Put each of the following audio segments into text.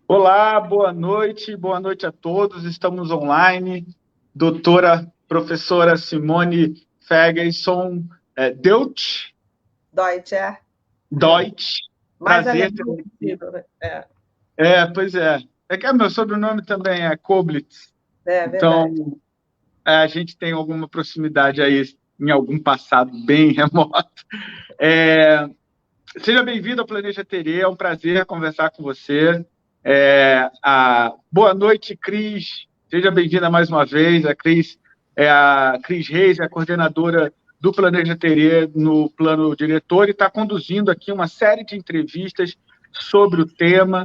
Olá, boa noite a todos. Estamos online. Doutora, professora Simone Ferguson Deutsche, é. Deutsch. Mais Prazer alemão ter aqui. possível, né? Pois é. É que meu sobrenome também é Koblitz. É verdade. Então, a gente tem alguma proximidade aí em algum passado bem remoto. É, Seja bem-vindo ao Planeja Terê, é um prazer conversar com você. Boa noite, Cris. Seja bem-vinda mais uma vez. A Cris Reis, é a coordenadora do Planeja Terê no plano diretor e está conduzindo aqui uma série de entrevistas sobre o tema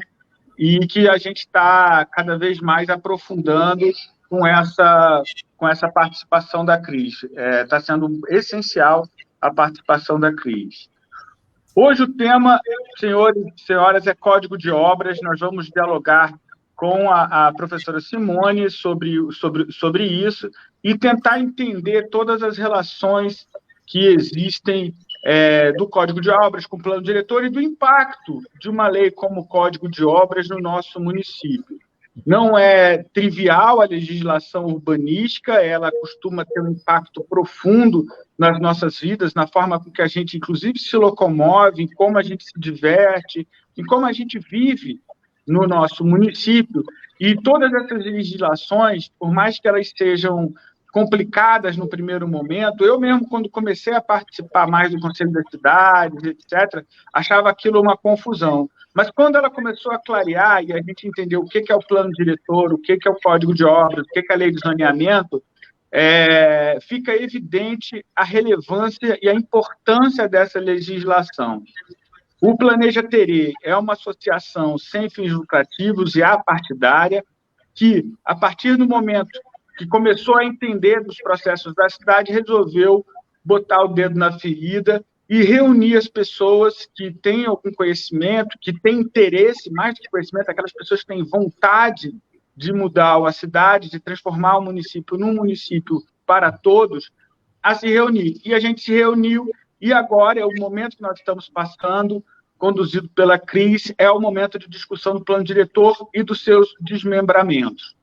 e que a gente está cada vez mais aprofundando com essa participação da Cris. Está sendo essencial a participação da Cris. Hoje o tema, senhores e senhoras, é código de obras. Nós vamos dialogar com a professora Simone sobre isso e tentar entender todas as relações que existem do código de obras com o plano diretor e do impacto de uma lei como o código de obras no nosso município. Não é trivial a legislação urbanística, ela costuma ter um impacto profundo nas nossas vidas, na forma com que a gente, inclusive, se locomove, em como a gente se diverte, em como a gente vive no nosso município. E todas essas legislações, por mais que elas sejam complicadas no primeiro momento, eu mesmo, quando comecei a participar mais do Conselho das Cidades, etc., achava aquilo uma confusão. Mas quando ela começou a clarear e a gente entendeu o que é o plano diretor, o que é o código de obras, o que é a lei de zoneamento, fica evidente a relevância e a importância dessa legislação. O Planeja Terê é uma associação sem fins lucrativos e apartidária que, a partir do momento que começou a entender dos processos da cidade, resolveu botar o dedo na ferida e reunir as pessoas que têm algum conhecimento, que têm interesse, mais do que conhecimento, aquelas pessoas que têm vontade de mudar a cidade, de transformar o município num município para todos, a se reunir. E a gente se reuniu, e agora é o momento que nós estamos passando, conduzido pela Cris, é o momento de discussão do plano diretor e dos seus desmembramentos.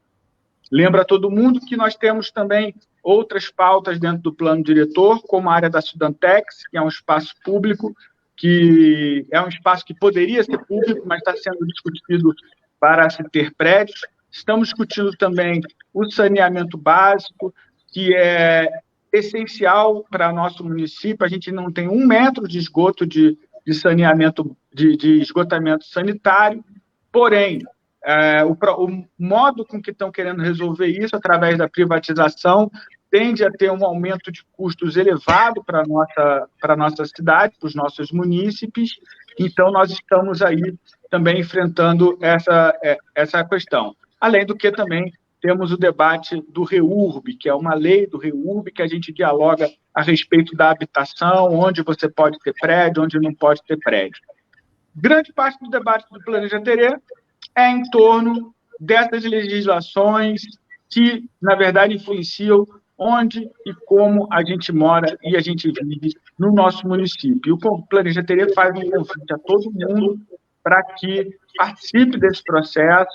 Lembra a todo mundo que nós temos também outras pautas dentro do plano diretor, como a área da Sudantex, que é um espaço público, que é um espaço que poderia ser público, mas está sendo discutido para se ter prédios. Estamos discutindo também o saneamento básico, que é essencial para nosso município. A gente não tem 1 metro de esgoto de saneamento, de esgotamento sanitário, porém, o modo com que estão querendo resolver isso, através da privatização, tende a ter um aumento de custos elevado para a nossa cidade, para os nossos munícipes. Então, nós estamos aí também enfrentando essa questão. Além do que também temos o debate do REURB, que é uma lei do REURB que a gente dialoga a respeito da habitação, onde você pode ter prédio, onde não pode ter prédio. Grande parte do debate do Planeja Terê é em torno dessas legislações que, na verdade, influenciam onde e como a gente mora e a gente vive no nosso município. E o Planeja Terê faz um convite a todo mundo para que participe desse processo,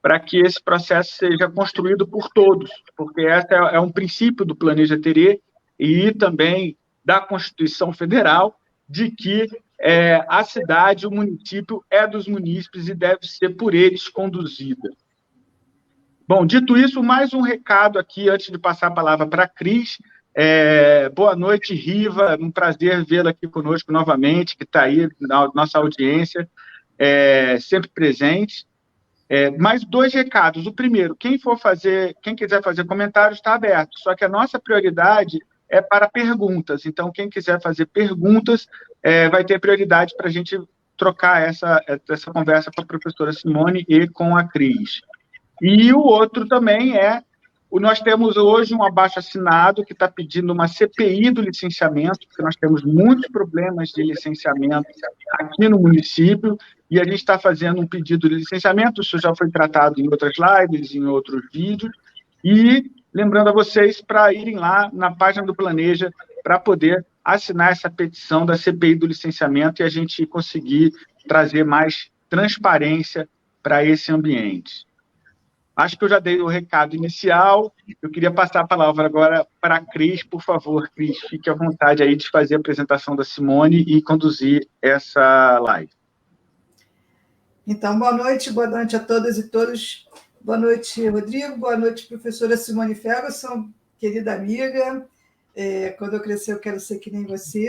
para que esse processo seja construído por todos, porque esse é um princípio do Planeja Terê e também da Constituição Federal, de que a cidade, o município, é dos munícipes e deve ser por eles conduzida. Bom, dito isso, mais um recado aqui, antes de passar a palavra para a Cris. Boa noite, Riva, um prazer vê-la aqui conosco novamente, que está aí na nossa audiência, sempre presente. Mais 2 recados. O primeiro, quem quiser fazer comentários, está aberto, só que a nossa prioridade é para perguntas. Então, quem quiser fazer perguntas, vai ter prioridade para a gente trocar essa conversa com a professora Simone e com a Cris. E o outro também nós temos hoje um abaixo-assinado que está pedindo uma CPI do licenciamento, porque nós temos muitos problemas de licenciamento aqui no município, e a gente está fazendo um pedido de licenciamento, isso já foi tratado em outras lives, em outros vídeos, e lembrando a vocês para irem lá na página do Planeja para poder assinar essa petição da CPI do licenciamento e a gente conseguir trazer mais transparência para esse ambiente. Acho que eu já dei o recado inicial. Eu queria passar a palavra agora para a Cris, por favor. Cris, fique à vontade aí de fazer a apresentação da Simone e conduzir essa live. Então, boa noite a todas e todos. Boa noite, Rodrigo. Boa noite, professora Simone Ferguson, querida amiga. Quando eu crescer, eu quero ser que nem você.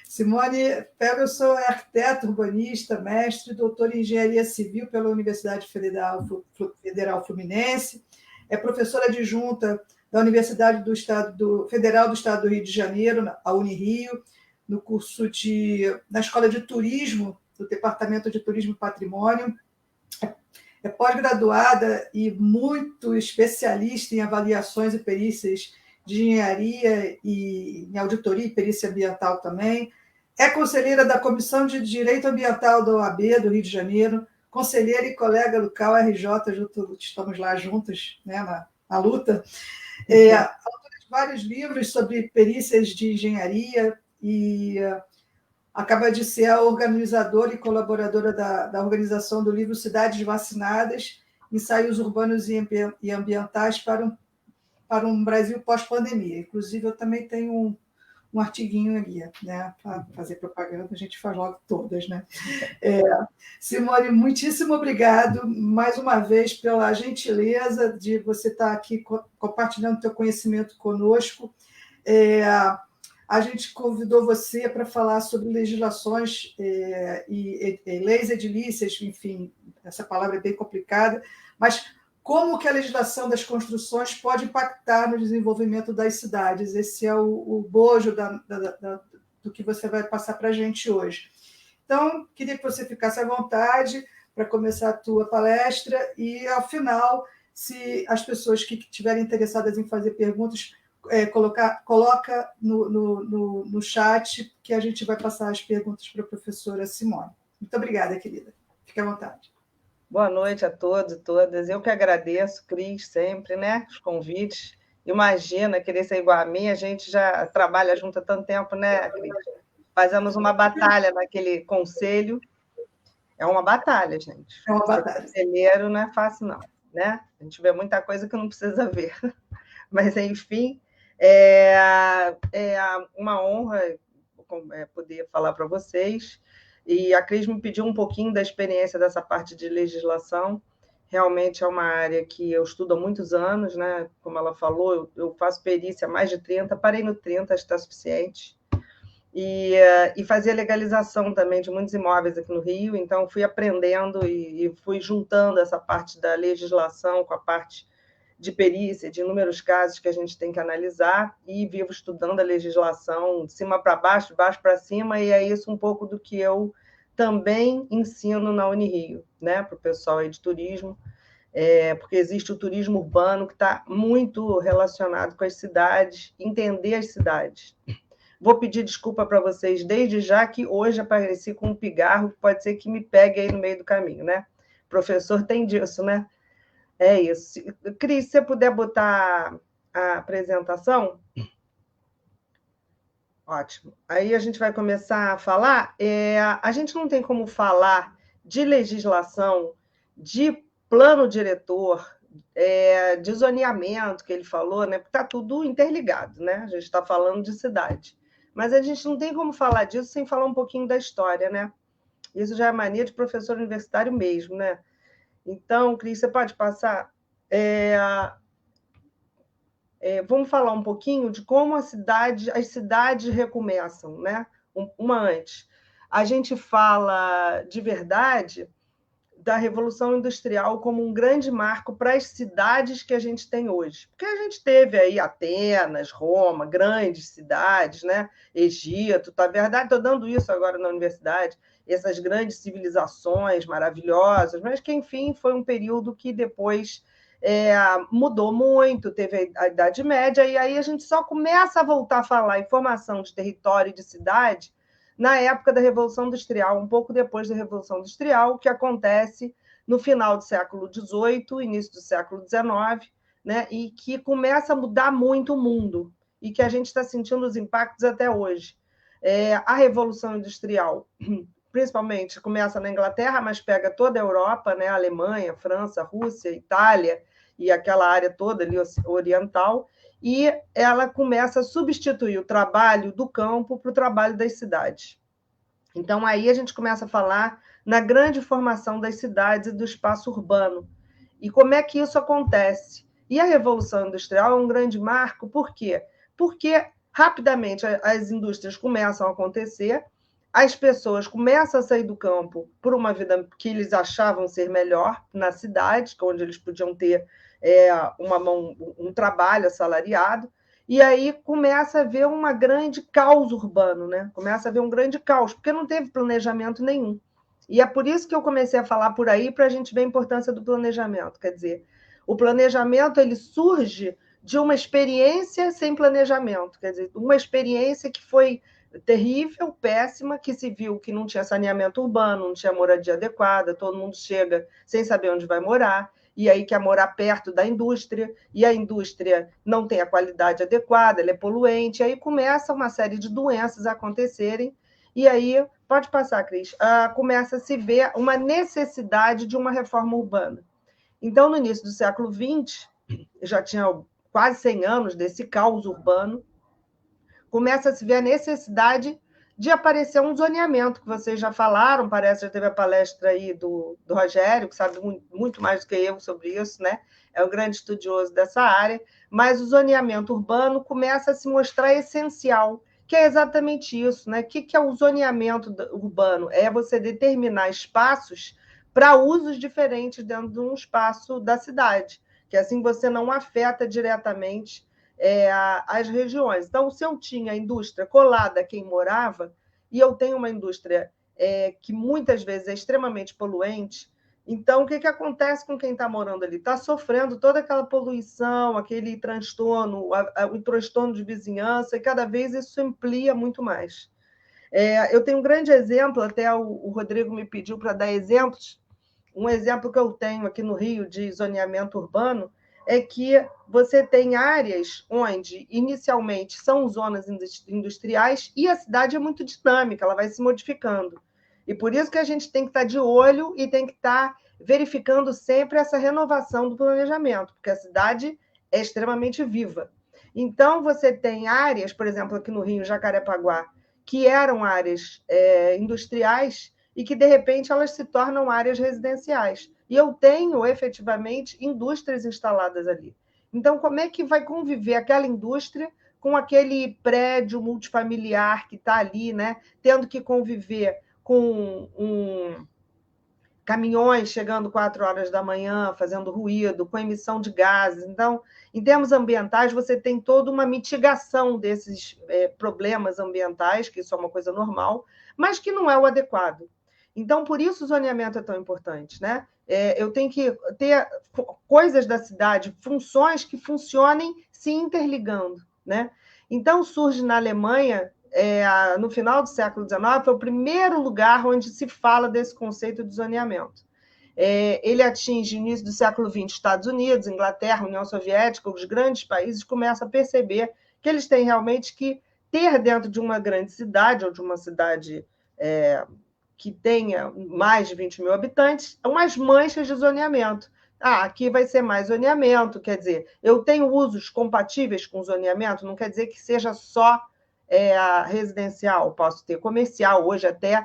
Simone Ferguson é arquiteta, urbanista, mestre, doutora em engenharia civil pela Universidade Federal Fluminense, é professora adjunta da Universidade Federal do Estado do Rio de Janeiro, a Unirio, na Escola de Turismo do Departamento de Turismo e Patrimônio, é pós-graduada e muito especialista em avaliações e perícias de engenharia e em auditoria e perícia ambiental também. É conselheira da Comissão de Direito Ambiental da OAB do Rio de Janeiro, conselheira e colega do CAU-RJ, estamos lá juntos, né, na luta. Autora de vários livros sobre perícias de engenharia e acaba de ser a organizadora e colaboradora da organização do livro Cidades Vacinadas, Ensaios Urbanos e Ambientais para um Brasil pós-pandemia. Inclusive, eu também tenho um artiguinho ali, né, para fazer propaganda, a gente faz logo todas, né? Simone, muitíssimo obrigado mais uma vez pela gentileza de você estar aqui compartilhando seu conhecimento conosco. A gente convidou você para falar sobre legislações e leis edilícias, enfim, essa palavra é bem complicada, mas como que a legislação das construções pode impactar no desenvolvimento das cidades? Esse é o bojo do que você vai passar para a gente hoje. Então, queria que você ficasse à vontade para começar a tua palestra e, ao final, se as pessoas que estiverem interessadas em fazer perguntas, coloca no chat que a gente vai passar as perguntas para a professora Simone. Muito obrigada, querida. Fique à vontade. Boa noite a todos e todas. Eu que agradeço, Cris, sempre, né? Os convites. Imagina, querer ser igual a mim, a gente já trabalha junto há tanto tempo, né, Cris? Fazemos uma batalha naquele conselho. É uma batalha, gente. É uma batalha. Ser conselheiro não é fácil, não, né? A gente vê muita coisa que não precisa ver. Mas, enfim, é uma honra poder falar para vocês. E a Cris me pediu um pouquinho da experiência dessa parte de legislação. Realmente é uma área que eu estudo há muitos anos, né? Como ela falou, eu faço perícia há mais de 30, parei no 30, acho que está suficiente. E fazia legalização também de muitos imóveis aqui no Rio, então fui aprendendo e fui juntando essa parte da legislação com a parte de perícia, de inúmeros casos que a gente tem que analisar, e vivo estudando a legislação de cima para baixo, de baixo para cima, e é isso um pouco do que eu também ensino na Unirio, né, para o pessoal aí de turismo, porque existe o turismo urbano que está muito relacionado com as cidades, entender as cidades. Vou pedir desculpa para vocês desde já que hoje apareci com um pigarro, pode ser que me pegue aí no meio do caminho, né? O professor tem disso, né? É isso. Cris, se você puder botar a apresentação. Ótimo. Aí a gente vai começar a falar. A gente não tem como falar de legislação, de plano diretor, de zoneamento, que ele falou, né? Porque está tudo interligado, né? A gente está falando de cidade. Mas a gente não tem como falar disso sem falar um pouquinho da história, né? Isso já é mania de professor universitário mesmo, né? Então, Cris, você pode passar? Vamos falar um pouquinho de como as cidades recomeçam, né? Uma antes. A gente fala de verdade da Revolução Industrial como um grande marco para as cidades que a gente tem hoje. Porque a gente teve aí Atenas, Roma, grandes cidades, né? Egito, tá verdade? Estou dando isso agora na universidade, essas grandes civilizações maravilhosas, mas que, enfim, foi um período que depois mudou muito, teve a Idade Média, e aí a gente só começa a voltar a falar em formação de território e de cidade na época da Revolução Industrial, um pouco depois da Revolução Industrial, que acontece no final do século XVIII, início do século XIX, né, e que começa a mudar muito o mundo, e que a gente está sentindo os impactos até hoje. A Revolução Industrial principalmente começa na Inglaterra, mas pega toda a Europa, né? Alemanha, França, Rússia, Itália e aquela área toda ali oriental, e ela começa a substituir o trabalho do campo para o trabalho das cidades. Então, aí a gente começa a falar na grande formação das cidades e do espaço urbano. E como é que isso acontece? E a Revolução Industrial é um grande marco, por quê? Porque rapidamente as indústrias começam a acontecer, as pessoas começam a sair do campo por uma vida que eles achavam ser melhor na cidade, onde eles podiam ter um trabalho assalariado, e aí começa a haver uma grande caos urbano, né? Começa a haver um grande caos, porque não teve planejamento nenhum. E é por isso que eu comecei a falar por aí, para a gente ver a importância do planejamento. Quer dizer, o planejamento ele surge de uma experiência sem planejamento, quer dizer, uma experiência que foi terrível, péssima, que se viu que não tinha saneamento urbano, não tinha moradia adequada, todo mundo chega sem saber onde vai morar, e aí quer morar perto da indústria, e a indústria não tem a qualidade adequada, ela é poluente, aí começa uma série de doenças a acontecerem, e aí, pode passar, Cris, começa a se ver uma necessidade de uma reforma urbana. Então, no início do século XX, já tinha quase 100 anos desse caos urbano, começa a se ver a necessidade de aparecer um zoneamento, que vocês já falaram, parece que já teve a palestra aí do Rogério, que sabe muito mais do que eu sobre isso, né? É um grande estudioso dessa área, mas o zoneamento urbano começa a se mostrar essencial, que é exatamente isso, né? O que é o zoneamento urbano? É você determinar espaços para usos diferentes dentro de um espaço da cidade, que assim você não afeta diretamente as regiões. Então, se eu tinha a indústria colada a quem morava, e eu tenho uma indústria que muitas vezes é extremamente poluente, então o que acontece com quem está morando ali? Está sofrendo toda aquela poluição, aquele transtorno, o transtorno de vizinhança, e cada vez isso amplia muito mais. Eu tenho um grande exemplo, até o Rodrigo me pediu para dar exemplos. Um exemplo que eu tenho aqui no Rio de zoneamento urbano é que você tem áreas onde, inicialmente, são zonas industriais e a cidade é muito dinâmica, ela vai se modificando. E por isso que a gente tem que estar de olho e tem que estar verificando sempre essa renovação do planejamento, porque a cidade é extremamente viva. Então, você tem áreas, por exemplo, aqui no Rio, Jacarepaguá, que eram áreas industriais e que, de repente, elas se tornam áreas residenciais. E eu tenho, efetivamente, indústrias instaladas ali. Então, como é que vai conviver aquela indústria com aquele prédio multifamiliar que está ali, né? Tendo que conviver com caminhões chegando 4 horas da manhã, fazendo ruído, com emissão de gases. Então, em termos ambientais, você tem toda uma mitigação desses problemas ambientais, que isso é uma coisa normal, mas que não é o adequado. Então, por isso o zoneamento é tão importante, né? Eu tenho que ter coisas da cidade, funções que funcionem se interligando, né? Então, surge na Alemanha, no final do século XIX, foi o primeiro lugar onde se fala desse conceito de zoneamento. Ele atinge, no início do século XX, Estados Unidos, Inglaterra, União Soviética, os grandes países começam a perceber que eles têm realmente que ter dentro de uma grande cidade, ou de uma cidade que tenha mais de 20 mil habitantes, umas manchas de zoneamento. Aqui vai ser mais zoneamento, quer dizer, eu tenho usos compatíveis com zoneamento, não quer dizer que seja só residencial, posso ter comercial, hoje até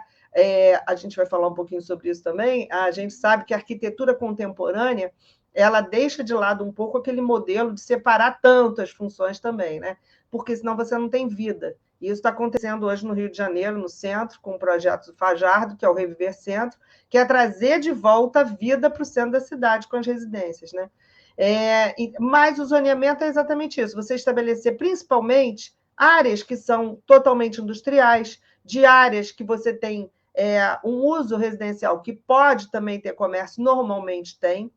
a gente vai falar um pouquinho sobre isso também, a gente sabe que a arquitetura contemporânea, ela deixa de lado um pouco aquele modelo de separar tanto as funções também, né? Porque senão você não tem vida. E isso está acontecendo hoje no Rio de Janeiro, no centro, com o projeto do Fajardo, que é o Reviver Centro, que é trazer de volta a vida para o centro da cidade com as residências, né? Mas o zoneamento é exatamente isso, você estabelecer principalmente áreas que são totalmente industriais, de áreas que você tem um uso residencial que pode também ter comércio, normalmente tem.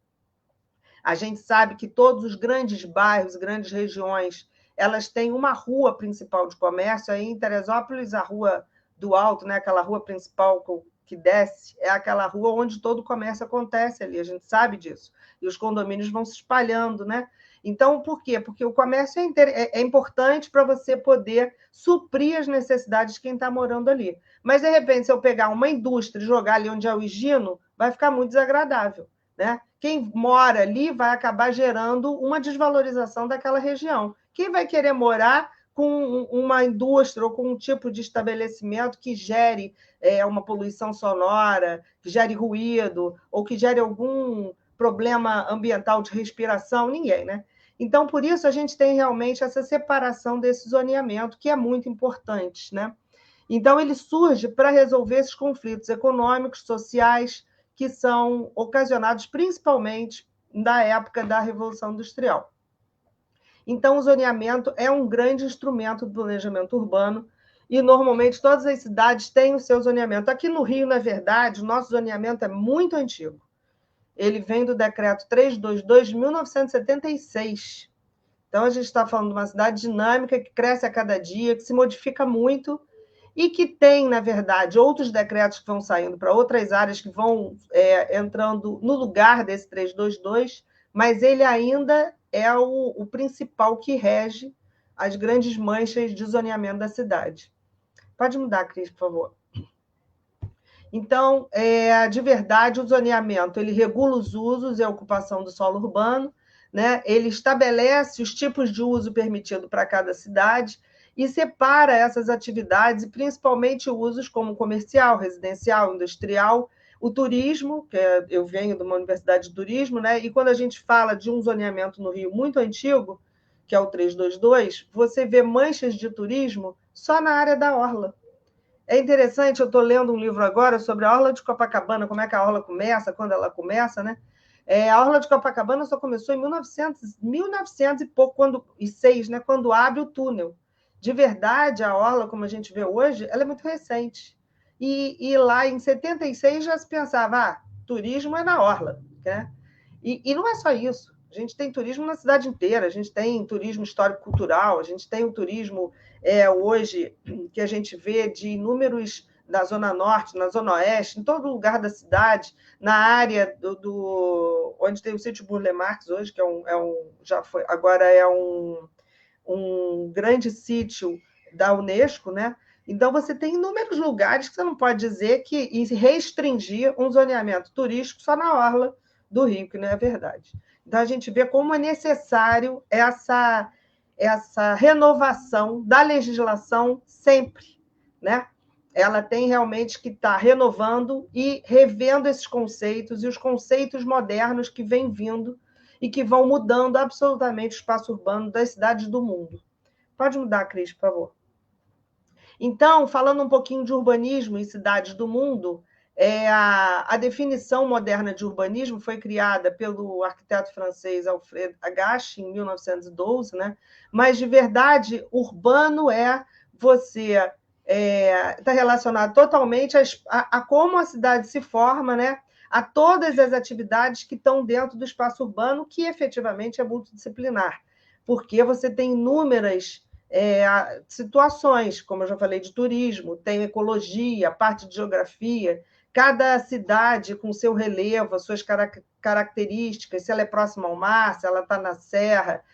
A gente sabe que todos os grandes bairros, grandes regiões, elas têm uma rua principal de comércio. Aí em Teresópolis, a Rua do Alto, né, aquela rua principal que desce, é aquela rua onde todo o comércio acontece ali, a gente sabe disso. E os condomínios vão se espalhando, né? Então, por quê? Porque o comércio é importante para você poder suprir as necessidades de quem está morando ali. Mas, de repente, se eu pegar uma indústria e jogar ali onde é o Higino, vai ficar muito desagradável, né? Quem mora ali vai acabar gerando uma desvalorização daquela região. Quem vai querer morar com uma indústria ou com um tipo de estabelecimento que gere uma poluição sonora, que gere ruído, ou que gere algum problema ambiental de respiração? Ninguém, né? Então, por isso, a gente tem realmente essa separação desse zoneamento, que é muito importante, né? Então, ele surge para resolver esses conflitos econômicos, sociais, que são ocasionados principalmente da época da Revolução Industrial. Então, o zoneamento é um grande instrumento do planejamento urbano e, normalmente, todas as cidades têm o seu zoneamento. Aqui no Rio, na verdade, o nosso zoneamento é muito antigo. Ele vem do Decreto 322 de 1976. Então, a gente está falando de uma cidade dinâmica que cresce a cada dia, que se modifica muito e que tem, na verdade, outros decretos que vão saindo para outras áreas que vão entrando no lugar desse 322, mas ele ainda é o principal que rege as grandes manchas de zoneamento da cidade. Pode mudar, Cris, por favor. Então, de verdade, o zoneamento ele regula os usos e a ocupação do solo urbano, né? Ele estabelece os tipos de uso permitido para cada cidade e separa essas atividades, principalmente usos como comercial, residencial, industrial, o turismo, que eu venho de uma universidade de turismo, né? E quando a gente fala de um zoneamento no Rio muito antigo, que é o 322, você vê manchas de turismo só na área da orla. É interessante, eu estou lendo um livro agora sobre a Orla de Copacabana, como é que a orla começa, quando ela começa, né? A Orla de Copacabana só começou em 1900 e pouco, 6, né? Quando abre o túnel. De verdade, a orla, como a gente vê hoje, ela é muito recente. E lá em 76 já se pensava, turismo é na orla, né? E não é só isso. A gente tem turismo na cidade inteira, a gente tem turismo histórico-cultural, a gente tem o turismo hoje que a gente vê de inúmeros na Zona Norte, na Zona Oeste, em todo lugar da cidade, na área onde tem o sítio Burle Marx hoje, que já foi, agora é um grande sítio da Unesco, né? Então, você tem inúmeros lugares que você não pode dizer que restringir um zoneamento turístico só na orla do Rio, que não é verdade. Então, a gente vê como é necessário essa renovação da legislação sempre, né? Ela tem realmente que estar renovando e revendo esses conceitos e os conceitos modernos que vêm vindo e que vão mudando absolutamente o espaço urbano das cidades do mundo. Pode mudar, Cris, por favor. Então, falando um pouquinho de urbanismo em cidades do mundo, a definição moderna de urbanismo foi criada pelo arquiteto francês Alfred Agache, em 1912, né? Mas, de verdade, urbano você está relacionado totalmente a como a cidade se forma, né? A todas as atividades que estão dentro do espaço urbano, que efetivamente é multidisciplinar, porque você tem inúmeras situações, como eu já falei, de turismo, tem ecologia, parte de geografia, cada cidade com seu relevo, as suas características, se ela é próxima ao mar, se ela está na serra,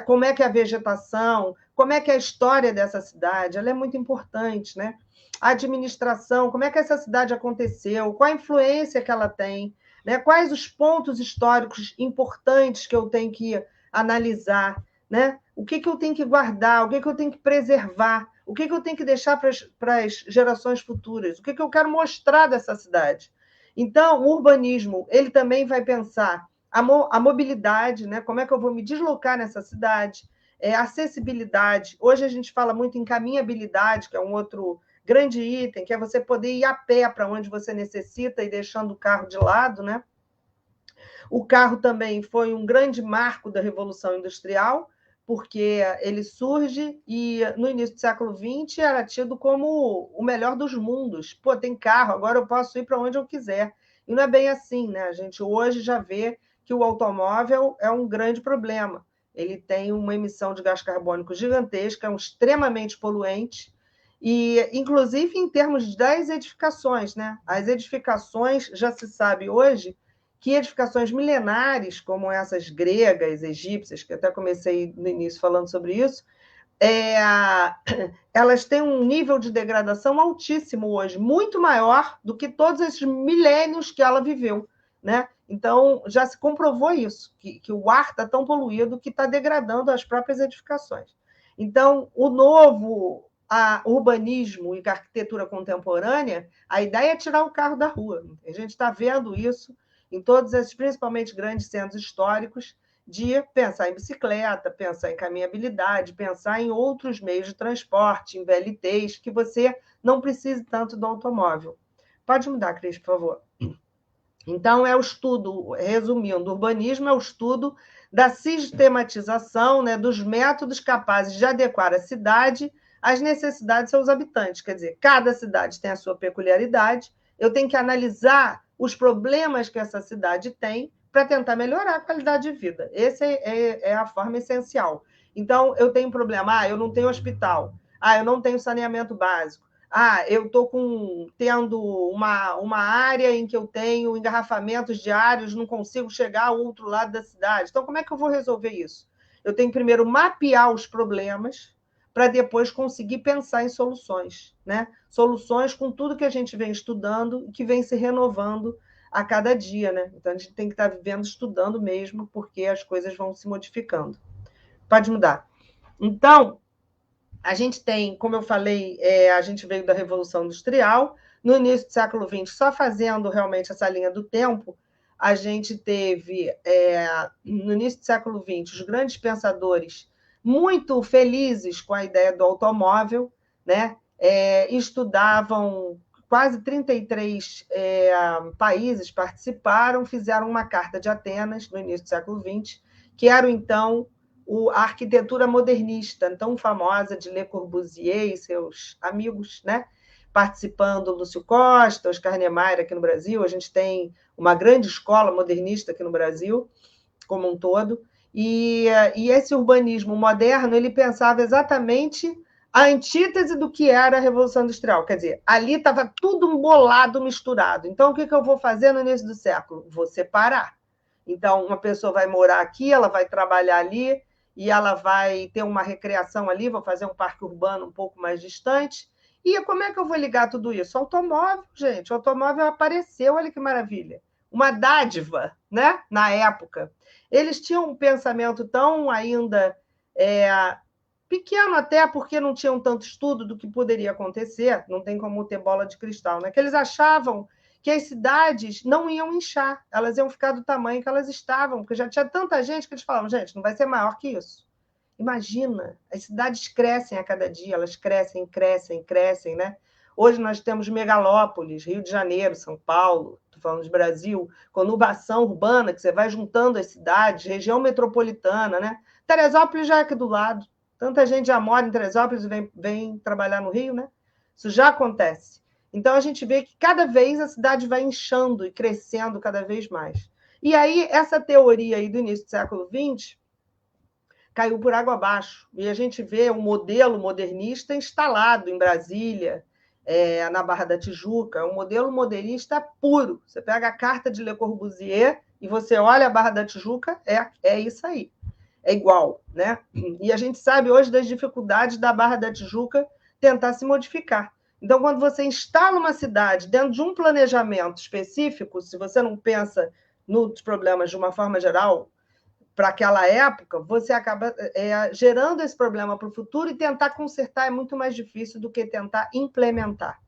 como é que é a vegetação, como é que é a história dessa cidade, ela é muito importante, né? A administração, como é que essa cidade aconteceu, qual a influência que ela tem, né? Quais os pontos históricos importantes que eu tenho que analisar, né? O que eu tenho que guardar, o que eu tenho que preservar, o que eu tenho que deixar para as gerações futuras, o que eu quero mostrar dessa cidade. Então, o urbanismo, ele também vai pensar a mobilidade, né? Como é que eu vou me deslocar nessa cidade, acessibilidade. Hoje a gente fala muito em caminhabilidade, que é um outro grande item, que é você poder ir a pé para onde você necessita e deixando o carro de lado, né? O carro também foi um grande marco da Revolução Industrial, porque ele surge e, no início do século XX, era tido como o melhor dos mundos. Pô, tem carro, agora eu posso ir para onde eu quiser. E não é bem assim, né? A gente hoje já vê que o automóvel é um grande problema. Ele tem uma emissão de gás carbônico gigantesca, é um extremamente poluente, e, inclusive, em termos das edificações, né? As edificações, já se sabe hoje, que edificações milenares, como essas gregas, egípcias, que até comecei no início falando sobre isso, elas têm um nível de degradação altíssimo hoje, muito maior do que todos esses milênios que ela viveu, né? Então, já se comprovou isso, que o ar está tão poluído que está degradando as próprias edificações. Então, o novo urbanismo e arquitetura contemporânea, a ideia é tirar o carro da rua. A gente está vendo isso em todos esses, principalmente grandes centros históricos, de pensar em bicicleta, pensar em caminhabilidade, pensar em outros meios de transporte, em VLTs, que você não precise tanto do automóvel. Pode mudar, Cris, por favor. Então, é o estudo, resumindo, o urbanismo é o estudo da sistematização, né, dos métodos capazes de adequar a cidade às necessidades de seus habitantes. Quer dizer, cada cidade tem a sua peculiaridade, eu tenho que analisar os problemas que essa cidade tem para tentar melhorar a qualidade de vida. Essa é a forma essencial. Então, eu tenho problema, eu não tenho hospital, eu não tenho saneamento básico, eu estou tendo uma área em que eu tenho engarrafamentos diários, não consigo chegar ao outro lado da cidade. Então, como é que eu vou resolver isso? Eu tenho que primeiro mapear os problemas para depois conseguir pensar em soluções, né? Soluções com tudo que a gente vem estudando e que vem se renovando a cada dia, né? Então, a gente tem que estar vivendo, estudando mesmo, porque as coisas vão se modificando. Pode mudar. Então, a gente tem, como eu falei, a gente veio da Revolução Industrial, no início do século XX, só fazendo realmente essa linha do tempo, a gente teve, no início do século XX, os grandes pensadores muito felizes com a ideia do automóvel, né? Estudavam, quase 33 países participaram, fizeram uma Carta de Atenas, no início do século XX, que era, então, a arquitetura modernista, tão famosa de Le Corbusier e seus amigos, né? Participando, Lúcio Costa, Oscar Niemeyer aqui no Brasil. A gente tem uma grande escola modernista aqui no Brasil, como um todo. E esse urbanismo moderno, ele pensava exatamente a antítese do que era a Revolução Industrial. Quer dizer, ali estava tudo embolado, misturado. Então, o que eu vou fazer no início do século? Vou separar. Então, uma pessoa vai morar aqui, ela vai trabalhar ali, e ela vai ter uma recreação ali, vou fazer um parque urbano um pouco mais distante. E como é que eu vou ligar tudo isso? Automóvel, gente. O automóvel apareceu, olha que maravilha. Uma dádiva, né? Na época. Eles tinham um pensamento tão ainda pequeno, até porque não tinham tanto estudo do que poderia acontecer, não tem como ter bola de cristal, né? Que eles achavam que as cidades não iam inchar, elas iam ficar do tamanho que elas estavam, porque já tinha tanta gente que eles falavam, gente, não vai ser maior que isso. Imagina, as cidades crescem a cada dia, elas crescem, crescem, crescem, né? Hoje nós temos megalópolis, Rio de Janeiro, São Paulo, estou falando de Brasil, conurbação urbana, que você vai juntando as cidades, região metropolitana, né? Teresópolis já é aqui do lado, tanta gente já mora em Teresópolis e vem trabalhar no Rio, né? Isso já acontece. Então, a gente vê que cada vez a cidade vai inchando e crescendo cada vez mais. E aí, essa teoria aí do início do século XX caiu por água abaixo. E a gente vê um modelo modernista instalado em Brasília, na Barra da Tijuca, um modelo modernista puro. Você pega a carta de Le Corbusier e você olha a Barra da Tijuca, é isso aí. É igual, né? E a gente sabe hoje das dificuldades da Barra da Tijuca tentar se modificar. Então, quando você instala uma cidade dentro de um planejamento específico, se você não pensa nos problemas de uma forma geral, para aquela época, você acaba gerando esse problema para o futuro, e tentar consertar é muito mais difícil do que tentar implementar.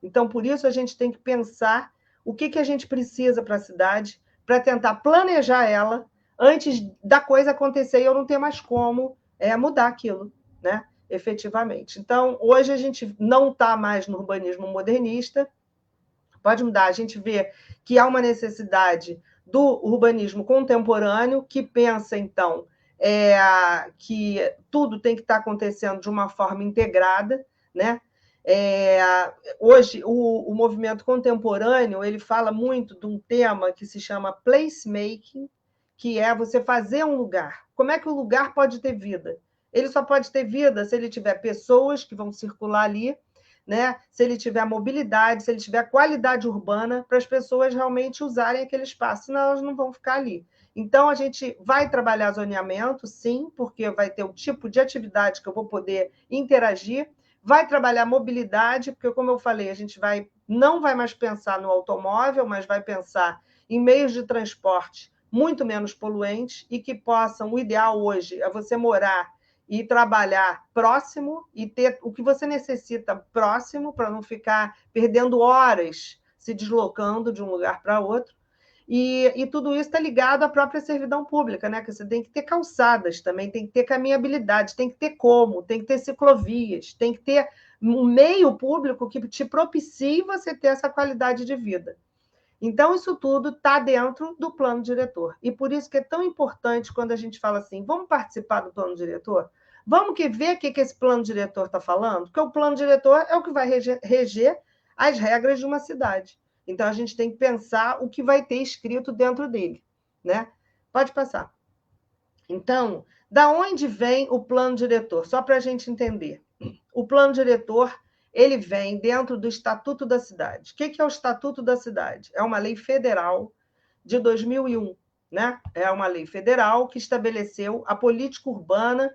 Então, por isso, a gente tem que pensar o que a gente precisa para a cidade, para tentar planejar ela antes da coisa acontecer e eu não ter mais como mudar aquilo, né? Efetivamente. Então, hoje a gente não está mais no urbanismo modernista, pode mudar, a gente vê que há uma necessidade do urbanismo contemporâneo, que pensa, então, que tudo tem que estar acontecendo de uma forma integrada, né? Hoje, o movimento contemporâneo, ele fala muito de um tema que se chama placemaking, que é você fazer um lugar. Como é que o lugar pode ter vida? Ele só pode ter vida se ele tiver pessoas que vão circular ali, né? Se ele tiver mobilidade, se ele tiver qualidade urbana, para as pessoas realmente usarem aquele espaço, senão elas não vão ficar ali. Então, a gente vai trabalhar zoneamento, sim, porque vai ter o tipo de atividade que eu vou poder interagir, vai trabalhar mobilidade, porque, como eu falei, a gente não vai mais pensar no automóvel, mas vai pensar em meios de transporte muito menos poluentes e que possam, o ideal hoje é você morar e trabalhar próximo e ter o que você necessita próximo para não perdendo horas se deslocando de um lugar para outro. E tudo isso está ligado à própria servidão pública, né? Que você tem que ter calçadas também, tem que ter caminhabilidade, tem que ter tem que ter ciclovias, tem que ter um meio público que te propicie você ter essa qualidade de vida. Então, isso tudo está dentro do plano diretor. E por isso que é tão importante quando a gente fala assim, vamos participar do plano diretor? Vamos ver o que esse plano diretor está falando? Porque o plano diretor é o que vai reger as regras de uma cidade. Então, a gente tem que pensar o que vai ter escrito dentro dele, né? Pode passar. Então, da onde vem o plano diretor? Só para a gente entender. O plano diretor ele vem dentro do Estatuto da Cidade. O que é o Estatuto da Cidade? É uma lei federal de 2001, né? É uma lei federal que estabeleceu a política urbana,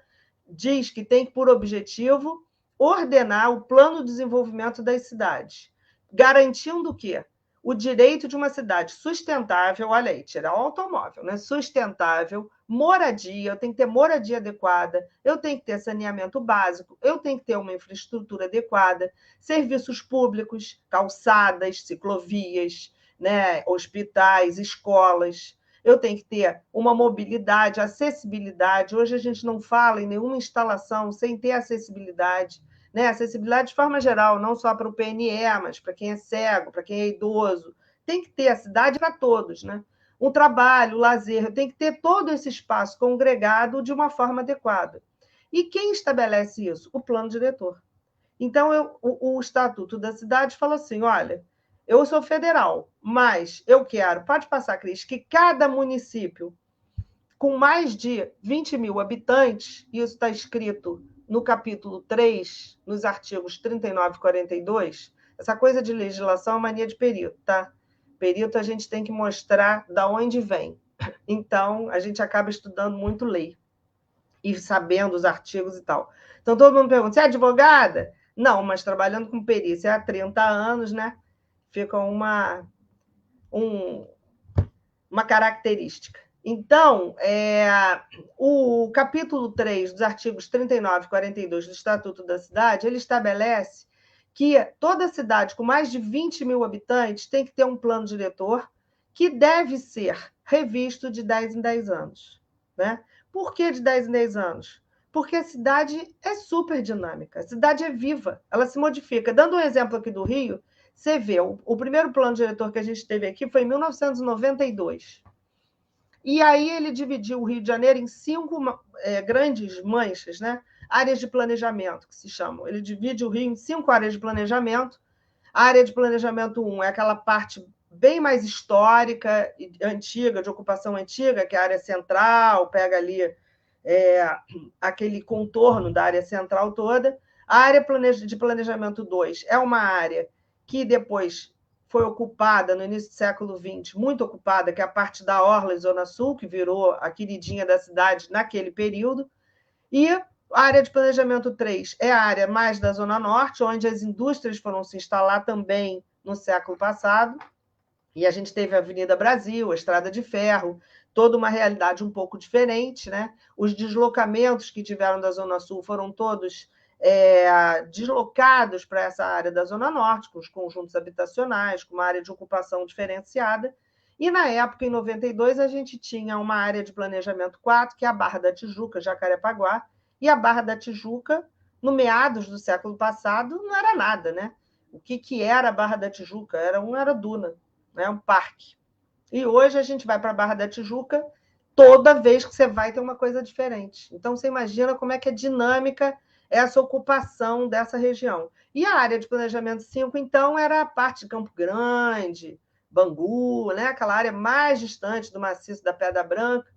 diz que tem por objetivo ordenar o plano de desenvolvimento das cidades, garantindo o quê? O direito de uma cidade sustentável, olha aí, tirar o automóvel, né? Sustentável, moradia, eu tenho que ter moradia adequada, eu tenho que ter saneamento básico, eu tenho que ter uma infraestrutura adequada, serviços públicos, calçadas, ciclovias, né? Hospitais, escolas, eu tenho que ter uma mobilidade, acessibilidade. Hoje a gente não fala em nenhuma instalação sem ter acessibilidade, né? Acessibilidade de forma geral, não só para o PNE, mas para quem é cego, para quem é idoso. Tem que ter a cidade para todos, né? O trabalho, o lazer, tem que ter todo esse espaço congregado de uma forma adequada. E quem estabelece isso? O plano diretor. Então, o Estatuto da Cidade fala assim, olha, eu sou federal, mas eu quero, pode passar, Cris, que cada município com mais de 20 mil habitantes, isso está escrito no capítulo 3, nos artigos 39 e 42, essa coisa de legislação é mania de perito, tá? Perito a gente tem que mostrar de onde vem. Então, a gente acaba estudando muito lei e sabendo os artigos e tal. Então, todo mundo pergunta, você é advogada? Não, mas trabalhando com perícia há 30 anos, né? Fica uma característica. Então, o capítulo 3 dos artigos 39 e 42 do Estatuto da Cidade, ele estabelece que toda cidade com mais de 20 mil habitantes tem que ter um plano diretor que deve ser revisto de 10 em 10 anos. Né? Por que de 10 em 10 anos? Porque a cidade é super dinâmica, a cidade é viva, ela se modifica. Dando um exemplo aqui do Rio, você vê, o primeiro plano diretor que a gente teve aqui foi em 1992. E aí ele dividiu o Rio de Janeiro em 5 grandes manchas, né? Áreas de planejamento, que se chamam. Ele divide o Rio em 5 áreas de planejamento. A área de planejamento 1 é aquela parte bem mais histórica, antiga, de ocupação antiga, que é a área central, pega ali aquele contorno da área central toda. A área de planejamento 2 é uma área que depois foi ocupada no início do século XX, muito ocupada, que é a parte da Orla e Zona Sul, que virou a queridinha da cidade naquele período. E a área de planejamento 3 é a área mais da Zona Norte, onde as indústrias foram se instalar também no século passado. E a gente teve a Avenida Brasil, a Estrada de Ferro, toda uma realidade um pouco diferente, né? Os deslocamentos que tiveram da Zona Sul foram todos deslocados para essa área da Zona Norte, com os conjuntos habitacionais, com uma área de ocupação diferenciada. E, na época, em 92, a gente tinha uma área de planejamento 4, que é a Barra da Tijuca, Jacarepaguá, e a Barra da Tijuca, no meados do século passado, não era nada, né? O que era a Barra da Tijuca? Era duna, né? Um parque. E hoje a gente vai para a Barra da Tijuca, toda vez que você vai ter uma coisa diferente. Então, você imagina como é que é dinâmica essa ocupação dessa região. E a área de planejamento 5, então, era a parte de Campo Grande, Bangu, né? Aquela área mais distante do maciço da Pedra Branca,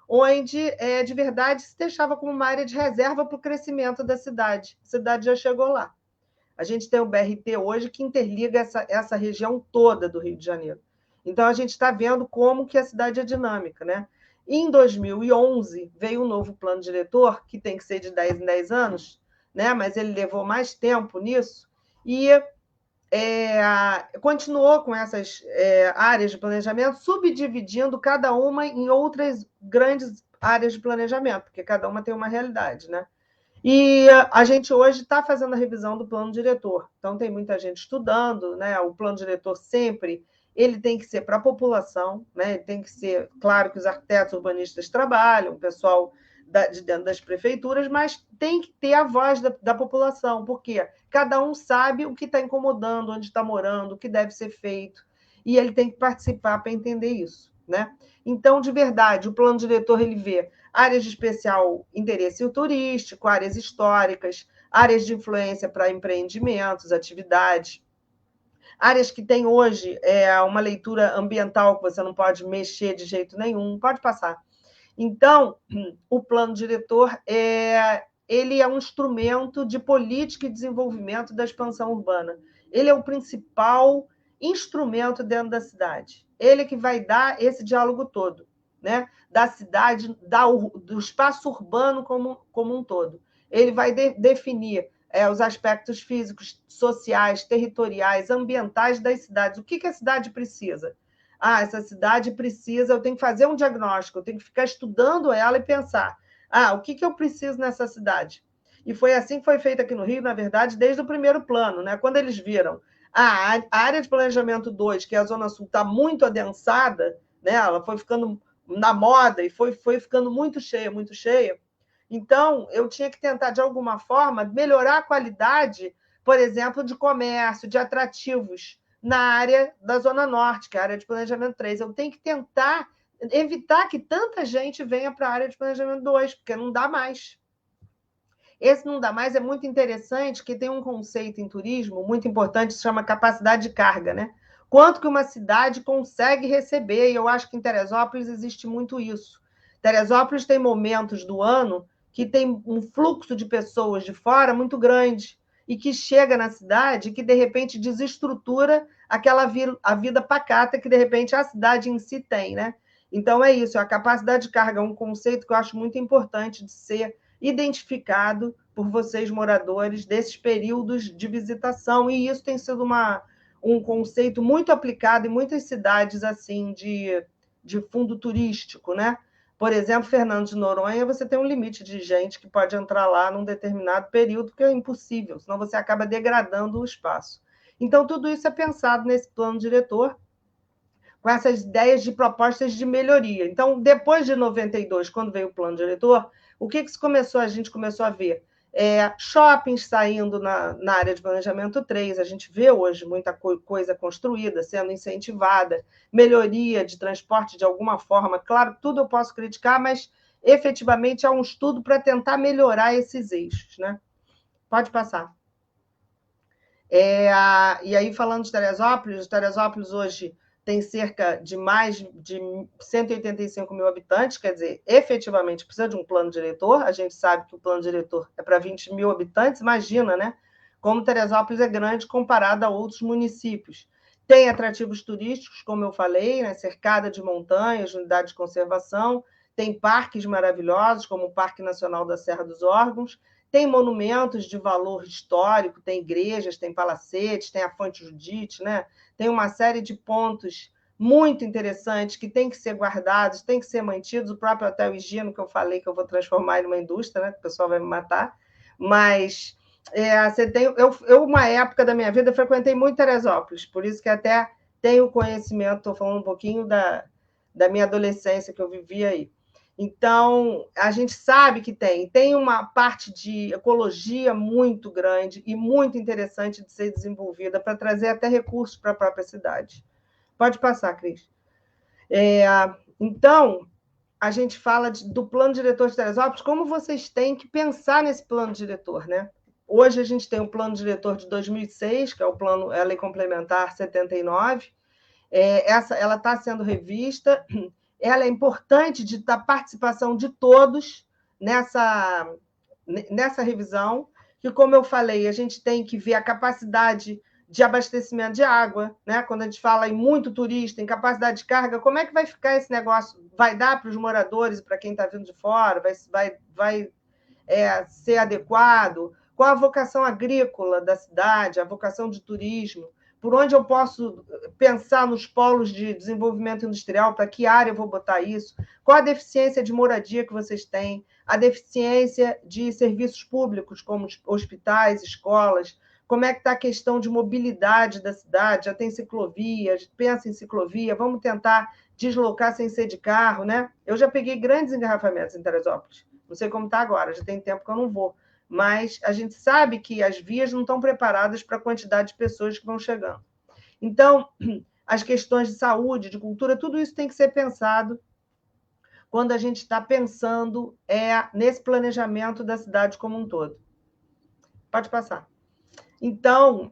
onde, de verdade, se deixava como uma área de reserva para o crescimento da cidade. A cidade já chegou lá. A gente tem o BRT hoje que interliga essa região toda do Rio de Janeiro. Então, a gente está vendo como que a cidade é dinâmica, né? Em 2011, veio um novo plano diretor, que tem que ser de 10 em 10 anos, né? Mas ele levou mais tempo nisso, e continuou com essas áreas de planejamento, subdividindo cada uma em outras grandes áreas de planejamento, porque cada uma tem uma realidade, né? E a gente hoje está fazendo a revisão do plano diretor. Então, tem muita gente estudando, né? O plano diretor sempre ele tem que ser para a população, né? Tem que ser, claro que os arquitetos urbanistas trabalham, o pessoal de dentro das prefeituras, mas tem que ter a voz da população, porque cada um sabe o que está incomodando, onde está morando, o que deve ser feito, e ele tem que participar para entender isso, né? Então, de verdade, o plano diretor ele vê áreas de especial interesse turístico, áreas históricas, áreas de influência para empreendimentos, atividades, áreas que tem hoje uma leitura ambiental que você não pode mexer de jeito nenhum, pode passar. Então, o plano diretor ele é um instrumento de política e desenvolvimento da expansão urbana. Ele é o principal instrumento dentro da cidade. Ele que vai dar esse diálogo todo, né? Da cidade, do espaço urbano como um todo. Ele vai definir os aspectos físicos, sociais, territoriais, ambientais das cidades. O que a cidade precisa? Essa cidade precisa, eu tenho que fazer um diagnóstico, eu tenho que ficar estudando ela e pensar, o que eu preciso nessa cidade? E foi assim que foi feito aqui no Rio, na verdade, desde o primeiro plano, né? Quando eles viram a área de planejamento 2, que é a Zona Sul, está muito adensada, né? Ela foi ficando na moda e foi ficando muito cheia, muito cheia. Então, eu tinha que tentar, de alguma forma, melhorar a qualidade, por exemplo, de comércio, de atrativos, na área da Zona Norte, que é a área de planejamento 3. Eu tenho que tentar evitar que tanta gente venha para a área de planejamento 2, porque não dá mais. Esse não dá mais é muito interessante, que tem um conceito em turismo muito importante, que se chama capacidade de carga, né? Quanto que uma cidade consegue receber, e eu acho que em Teresópolis existe muito isso. Teresópolis tem momentos do ano que tem um fluxo de pessoas de fora muito grande, e que chega na cidade, que de repente desestrutura a vida pacata que de repente a cidade em si tem, né? Então é isso, a capacidade de carga é um conceito que eu acho muito importante de ser identificado por vocês, moradores, desses períodos de visitação, e isso tem sido um conceito muito aplicado em muitas cidades assim de fundo turístico, né? Por exemplo, Fernando de Noronha, você tem um limite de gente que pode entrar lá num determinado período, que é impossível, senão você acaba degradando o espaço. Então, tudo isso é pensado nesse plano diretor, com essas ideias de propostas de melhoria. Então, depois de 92, quando veio o plano diretor, o que a gente começou a ver? Shoppings saindo na área de planejamento 3, a gente vê hoje muita coisa construída, sendo incentivada, melhoria de transporte de alguma forma. Claro, tudo eu posso criticar, mas efetivamente há um estudo para tentar melhorar esses eixos, né? Pode passar. E aí, falando de Teresópolis hoje tem cerca de mais de 185 mil habitantes, quer dizer, efetivamente precisa de um plano diretor. A gente sabe que o plano diretor é para 20 mil habitantes, imagina, né? Como Teresópolis é grande comparado a outros municípios. Tem atrativos turísticos, como eu falei, né? Cercada de montanhas, unidade de conservação, tem parques maravilhosos, como o Parque Nacional da Serra dos Órgãos, tem monumentos de valor histórico, tem igrejas, tem palacetes, tem a Fonte Judite, né? Tem uma série de pontos muito interessantes que têm que ser guardados, têm que ser mantidos. O próprio Hotel Higino, que eu falei que eu vou transformar em uma indústria, né? O pessoal vai me matar. Mas você tem... Eu, uma época da minha vida, frequentei muito Teresópolis, por isso que até tenho conhecimento, estou falando um pouquinho da minha adolescência que eu vivi aí. Então, a gente sabe que tem uma parte de ecologia muito grande e muito interessante de ser desenvolvida para trazer até recursos para a própria cidade. Pode passar, Cris. Então, a gente fala do plano diretor de Teresópolis, como vocês têm que pensar nesse plano diretor, né? Hoje a gente tem o plano diretor de 2006, que é a Lei Complementar 79, ela está sendo revista. Ela é importante da participação de todos nessa revisão, que, como eu falei, a gente tem que ver a capacidade de abastecimento de água, né? Quando a gente fala em muito turista, em capacidade de carga, como é que vai ficar esse negócio? Vai dar para os moradores, para quem está vindo de fora? Vai ser adequado? Qual a vocação agrícola da cidade, a vocação de turismo? Por onde eu posso pensar nos polos de desenvolvimento industrial? Para que área eu vou botar isso? Qual a deficiência de moradia que vocês têm? A deficiência de serviços públicos, como hospitais, escolas? Como é que está a questão de mobilidade da cidade? Já tem ciclovias, pensa em ciclovia, vamos tentar deslocar sem ser de carro, né? Eu já peguei grandes engarrafamentos em Teresópolis. Não sei como está agora, já tem tempo que eu não vou. Mas a gente sabe que as vias não estão preparadas para a quantidade de pessoas que vão chegando. Então, as questões de saúde, de cultura, tudo isso tem que ser pensado quando a gente está pensando nesse planejamento da cidade como um todo. Pode passar. Então,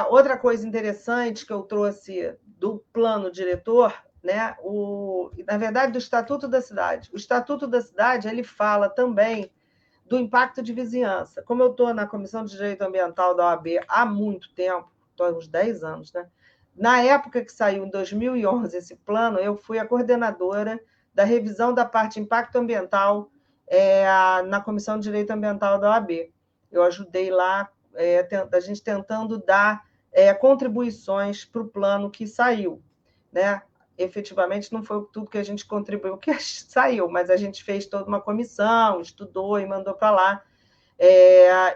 outra coisa interessante que eu trouxe do plano diretor, né, na verdade, do Estatuto da Cidade. O Estatuto da Cidade, ele fala também do impacto de vizinhança. Como eu estou na Comissão de Direito Ambiental da OAB há muito tempo, estou há uns 10 anos, né? Na época que saiu, em 2011, esse plano, eu fui a coordenadora da revisão da parte impacto ambiental na Comissão de Direito Ambiental da OAB. Eu ajudei lá, a gente tentando dar contribuições para o plano que saiu, né? Efetivamente não foi tudo que a gente contribuiu que saiu, mas a gente fez toda uma comissão, estudou e mandou para lá.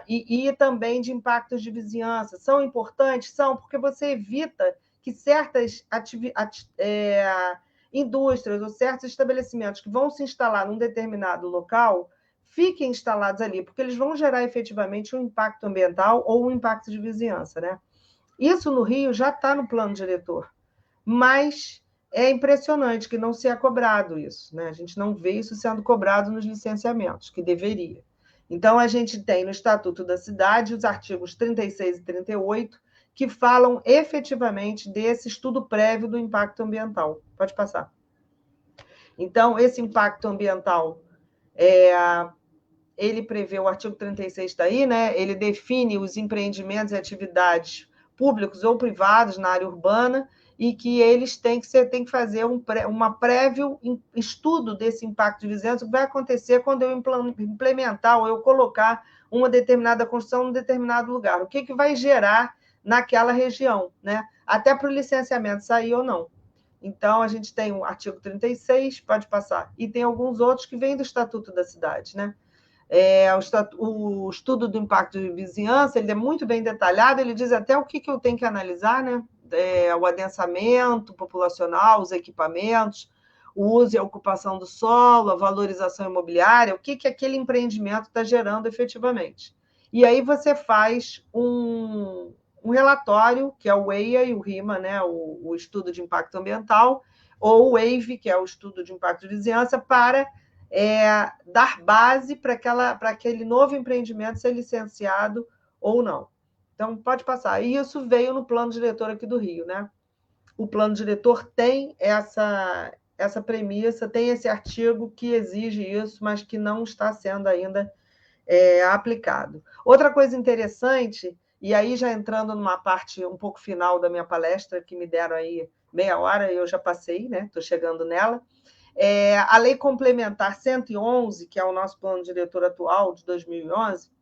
E também de impactos de vizinhança. São importantes? São, porque você evita que certas indústrias ou certos estabelecimentos que vão se instalar num determinado local fiquem instalados ali, porque eles vão gerar efetivamente um impacto ambiental ou um impacto de vizinhança, né? Isso no Rio já está no plano diretor, mas é impressionante que não se é cobrado isso, né? A gente não vê isso sendo cobrado nos licenciamentos, que deveria. Então, a gente tem no Estatuto da Cidade os artigos 36 e 38, que falam efetivamente desse estudo prévio do impacto ambiental. Pode passar. Então, esse impacto ambiental, ele prevê, o artigo 36 está aí, né? Ele define os empreendimentos e atividades públicos ou privados na área urbana, e que eles têm que fazer um prévio estudo desse impacto de vizinhança, o que vai acontecer quando eu implementar ou eu colocar uma determinada construção em um determinado lugar. O que vai gerar naquela região, né? Até para o licenciamento sair ou não. Então, a gente tem o artigo 36, pode passar, e tem alguns outros que vêm do Estatuto da Cidade, né? O estudo do impacto de vizinhança, ele é muito bem detalhado, ele diz até o que eu tenho que analisar, né? O adensamento populacional, os equipamentos, o uso e a ocupação do solo, a valorização imobiliária, o que aquele empreendimento está gerando efetivamente. E aí você faz um relatório, que é o EIA e o RIMA, né? o estudo de impacto ambiental, ou o WAVE, que é o estudo de impacto de vizinhança, para dar base para aquele novo empreendimento ser licenciado ou não. Então, pode passar. E isso veio no plano diretor aqui do Rio, né? O plano diretor tem essa premissa, tem esse artigo que exige isso, mas que não está sendo ainda aplicado. Outra coisa interessante, e aí já entrando numa parte um pouco final da minha palestra, que me deram aí meia hora, e eu já passei, né? Estou chegando nela. A Lei Complementar 111, que é o nosso plano diretor atual, de 2011,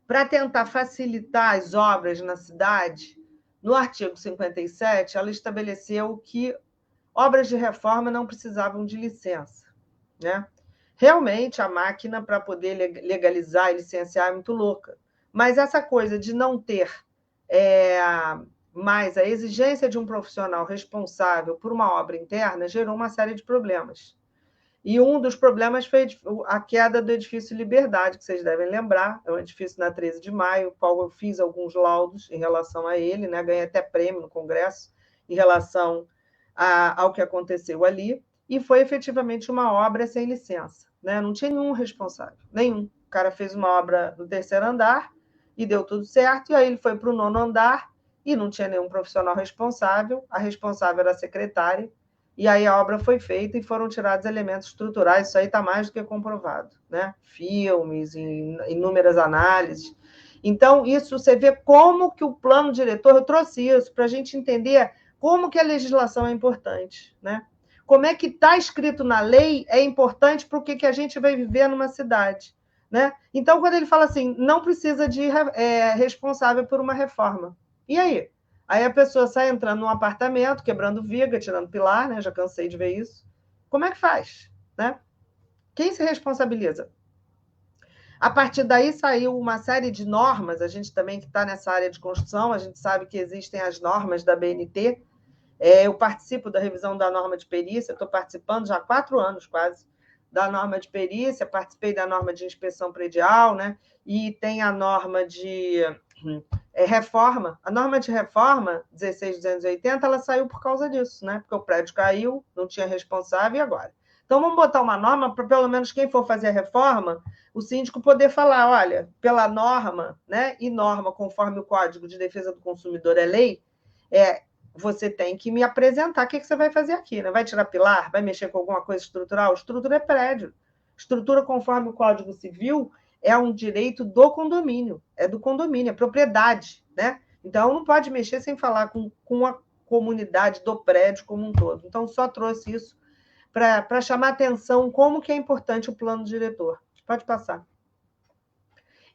para tentar facilitar as obras na cidade, no artigo 57, ela estabeleceu que obras de reforma não precisavam de licença, né? Realmente, a máquina para poder legalizar e licenciar é muito louca, mas essa coisa de não ter mais a exigência de um profissional responsável por uma obra interna gerou uma série de problemas. E um dos problemas foi a queda do edifício Liberdade, que vocês devem lembrar, é um edifício na 13 de maio, qual eu fiz alguns laudos em relação a ele, né? Ganhei até prêmio no Congresso em relação ao que aconteceu ali, e foi efetivamente uma obra sem licença, né? Não tinha nenhum responsável, nenhum. O cara fez uma obra no 3º andar e deu tudo certo, e aí ele foi para o 9º andar e não tinha nenhum profissional responsável, a responsável era a secretária, e aí a obra foi feita e foram tirados elementos estruturais, isso aí está mais do que comprovado, né? Filmes, inúmeras análises. Então, isso você vê como que o plano diretor, eu trouxe isso para a gente entender como que a legislação é importante, né? Como é que está escrito na lei é importante para o que a gente vai viver numa cidade, né? Então, quando ele fala assim, não precisa de responsável por uma reforma. E aí? Aí a pessoa sai entrando num apartamento, quebrando viga, tirando pilar, né? Já cansei de ver isso. Como é que faz, né? Quem se responsabiliza? A partir daí saiu uma série de normas, a gente também que está nessa área de construção, a gente sabe que existem as normas da BNT. Eu participo da revisão da norma de perícia, estou participando já há 4 anos quase da norma de perícia, participei da norma de inspeção predial, né? E tem a norma de reforma. A norma de reforma, 16.280, ela saiu por causa disso, né? Porque o prédio caiu, não tinha responsável, e agora? Então, vamos botar uma norma para, pelo menos, quem for fazer a reforma, o síndico poder falar, olha, pela norma, né? E norma, conforme o Código de Defesa do Consumidor é lei, você tem que me apresentar o que você vai fazer aqui, né? Vai tirar pilar? Vai mexer com alguma coisa estrutural? Estrutura é prédio. Estrutura, conforme o Código Civil, é um direito do condomínio, é do condomínio, é propriedade, né? Então, não pode mexer sem falar com a comunidade do prédio como um todo. Então, só trouxe isso para chamar atenção como que é importante o plano diretor. Pode passar.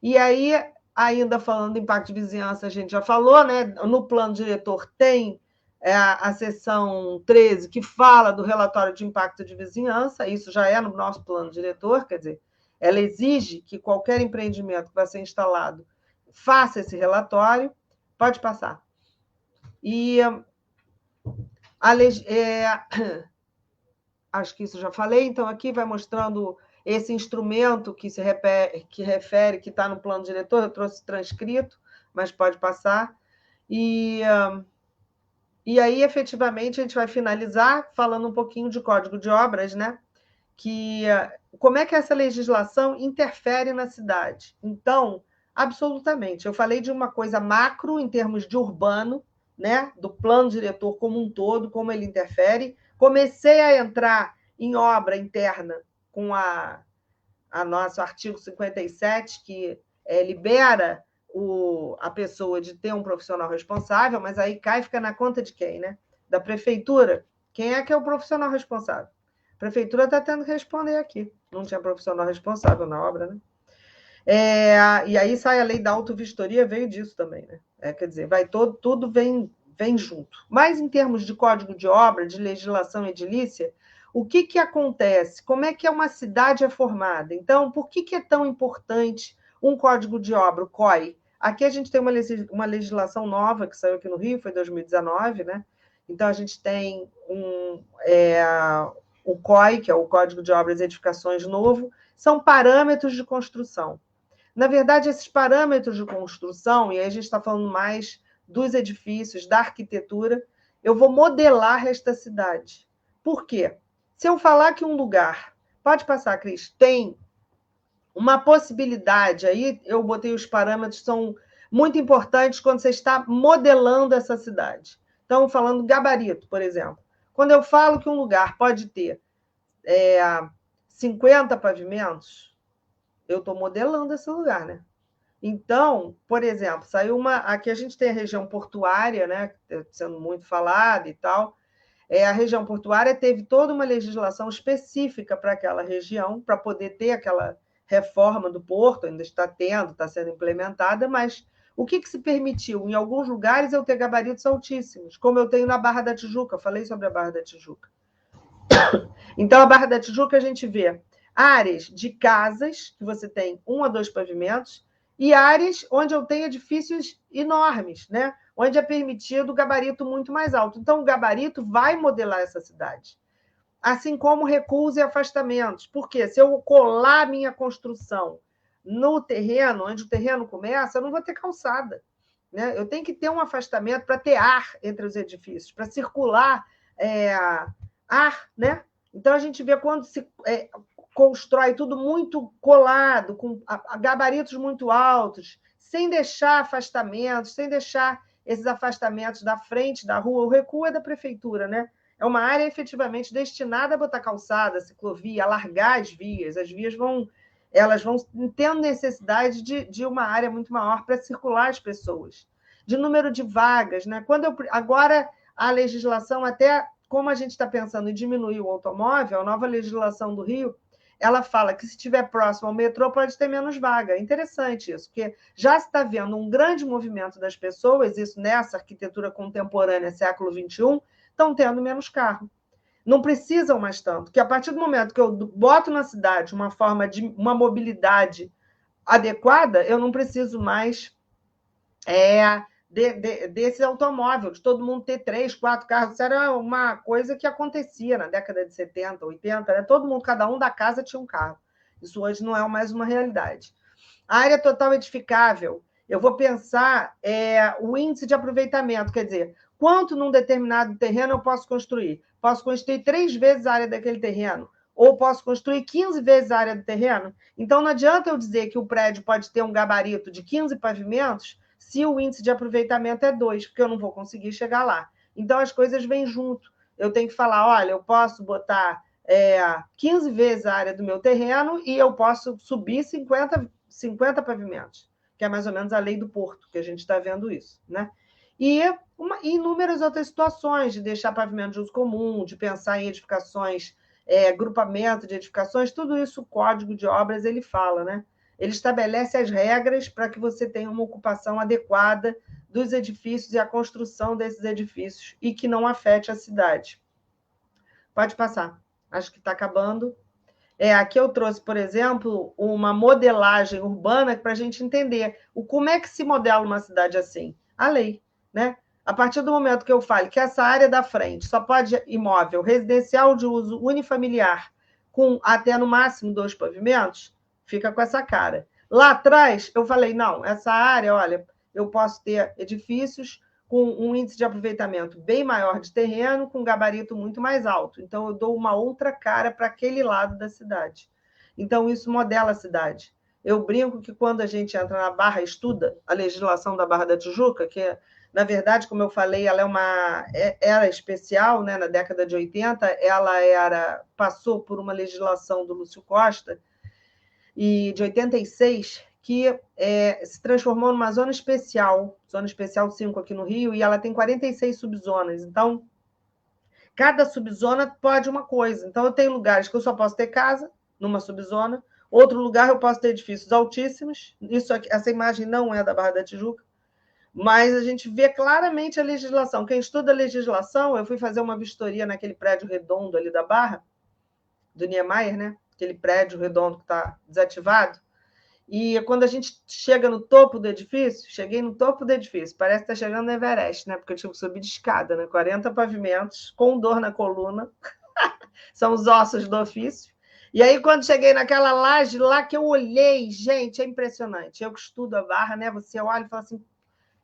E aí, ainda falando em impacto de vizinhança, a gente já falou, né? No plano diretor tem a seção 13, que fala do relatório de impacto de vizinhança, isso já é no nosso plano diretor, quer dizer, ela exige que qualquer empreendimento que vai ser instalado faça esse relatório. Pode passar. E acho que isso já falei, então aqui vai mostrando esse instrumento que refere, que está no plano diretor, eu trouxe transcrito, mas pode passar. E aí, efetivamente, a gente vai finalizar falando um pouquinho de Código de Obras, né? Como é que essa legislação interfere na cidade? Então, absolutamente. Eu falei de uma coisa macro, em termos de urbano, né? Do plano diretor como um todo, como ele interfere. Comecei a entrar em obra interna com a nosso artigo 57, que libera a pessoa de ter um profissional responsável, mas aí fica na conta de quem, né? Da prefeitura. Quem é que é o profissional responsável? A prefeitura está tendo que responder aqui. Não tinha profissional responsável na obra, né? E aí sai a lei da autovistoria, veio disso também, né? Quer dizer, tudo vem junto. Mas em termos de código de obra, de legislação edilícia, o que acontece? Como é que uma cidade é formada? Então, por que é tão importante um código de obra, o COI? Aqui a gente tem uma legislação nova que saiu aqui no Rio, foi 2019, né? Então, a gente tem o COI, que é o Código de Obras e Edificações novo, são parâmetros de construção. Na verdade, esses parâmetros de construção, e aí a gente está falando mais dos edifícios, da arquitetura, eu vou modelar esta cidade. Por quê? Se eu falar que um lugar, pode passar, Cris, tem uma possibilidade, aí eu botei os parâmetros, são muito importantes quando você está modelando essa cidade. Então, falando gabarito, por exemplo. Quando eu falo que um lugar pode ter 50 pavimentos, eu estou modelando esse lugar, né? Então, por exemplo, saiu aqui a gente tem a região portuária, né? Sendo muito falada e tal. A região portuária teve toda uma legislação específica para aquela região, para poder ter aquela reforma do porto, ainda está sendo implementada, mas o que se permitiu? Em alguns lugares eu ter gabaritos altíssimos, como eu tenho na Barra da Tijuca, falei sobre a Barra da Tijuca. Então, a Barra da Tijuca, a gente vê áreas de casas, que você tem 1 a 2 pavimentos, e áreas onde eu tenho edifícios enormes, né? Onde é permitido o gabarito muito mais alto. Então, o gabarito vai modelar essa cidade. Assim como recuos e afastamentos. Porque se eu colar minha construção no terreno, onde o terreno começa, eu não vou ter calçada, né? Eu tenho que ter um afastamento para ter ar entre os edifícios, para circular ar, né? Então, a gente vê quando se constrói tudo muito colado, com gabaritos muito altos, sem deixar afastamentos, sem deixar esses afastamentos da frente da rua. O recuo é da prefeitura, né? é uma área efetivamente destinada a botar calçada, ciclovia, alargar as vias elas vão tendo necessidade de uma área muito maior para circular as pessoas, de número de vagas, né? Agora, a legislação, até como a gente está pensando em diminuir o automóvel, a nova legislação do Rio, ela fala que se estiver próximo ao metrô pode ter menos vaga. É interessante isso, porque já se está vendo um grande movimento das pessoas, isso nessa arquitetura contemporânea, século XXI, estão tendo menos carro. Não precisam mais tanto, porque a partir do momento que eu boto na cidade uma forma de uma mobilidade adequada, eu não preciso mais desse automóvel, de todo mundo ter 3, 4 carros. Isso era uma coisa que acontecia na década de 70, 80, né? Todo mundo, cada um da casa tinha um carro. Isso hoje não é mais uma realidade. A área total edificável, eu vou pensar o índice de aproveitamento, quer dizer, quanto num determinado terreno eu posso construir? Posso construir 3 vezes a área daquele terreno, ou posso construir 15 vezes a área do terreno? Então, não adianta eu dizer que o prédio pode ter um gabarito de 15 pavimentos se o índice de aproveitamento é 2, porque eu não vou conseguir chegar lá. Então, as coisas vêm junto. Eu tenho que falar, olha, eu posso botar 15 vezes a área do meu terreno e eu posso subir 50 pavimentos, que é mais ou menos a lei do Porto, que a gente está vendo isso, né? E inúmeras outras situações, de deixar pavimento de uso comum, de pensar em edificações, grupamento de edificações, tudo isso o Código de Obras ele fala, né? Ele estabelece as regras para que você tenha uma ocupação adequada dos edifícios e a construção desses edifícios e que não afete a cidade. Pode passar. Acho que está acabando. Aqui eu trouxe, por exemplo, uma modelagem urbana para a gente entender como é que se modela uma cidade assim. A lei, né? A partir do momento que eu falo que essa área da frente só pode imóvel residencial de uso unifamiliar com até no máximo 2 pavimentos, fica com essa cara. Lá atrás, eu falei, não, essa área, olha, eu posso ter edifícios com um índice de aproveitamento bem maior de terreno, com um gabarito muito mais alto. Então, eu dou uma outra cara para aquele lado da cidade. Então, isso modela a cidade. Eu brinco que quando a gente entra na Barra, estuda a legislação da Barra da Tijuca, que, na verdade, como eu falei, ela era especial, né? Na década de 80, ela passou por uma legislação do Lúcio Costa, e de 86, que se transformou numa zona especial 5 aqui no Rio, e ela tem 46 subzonas. Então, cada subzona pode uma coisa. Então, eu tenho lugares que eu só posso ter casa, numa subzona, outro lugar eu posso ter edifícios altíssimos. Essa imagem não é da Barra da Tijuca, mas a gente vê claramente a legislação. Quem estuda a legislação, eu fui fazer uma vistoria naquele prédio redondo ali da Barra, do Niemeyer, né? Aquele prédio redondo que está desativado, e quando a gente chega no topo do edifício, cheguei no topo do edifício, parece que está chegando no Everest, né? Porque eu tive que subir de escada, né? 40 pavimentos, com dor na coluna, são os ossos do ofício. E aí, quando cheguei naquela laje lá que eu olhei, gente, é impressionante. Eu que estudo a Barra, né? Você olha e fala assim,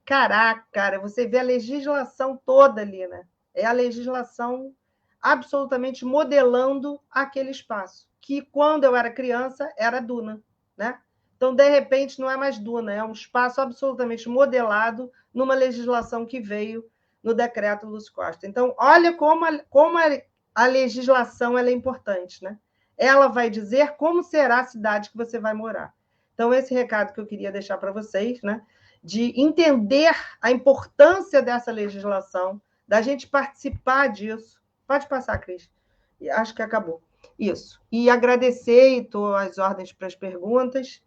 caraca, cara, você vê a legislação toda ali, né? É a legislação absolutamente modelando aquele espaço, que quando eu era criança era duna, né? Então, de repente, não é mais duna, é um espaço absolutamente modelado numa legislação que veio no decreto Lúcio Costa. Então, olha como a legislação ela é importante, né? Ela vai dizer como será a cidade que você vai morar. Então, esse recado que eu queria deixar para vocês, né? De entender a importância dessa legislação, da gente participar disso. Pode passar, Cris. Acho que acabou. Isso. E agradecer, e estou às ordens para as perguntas.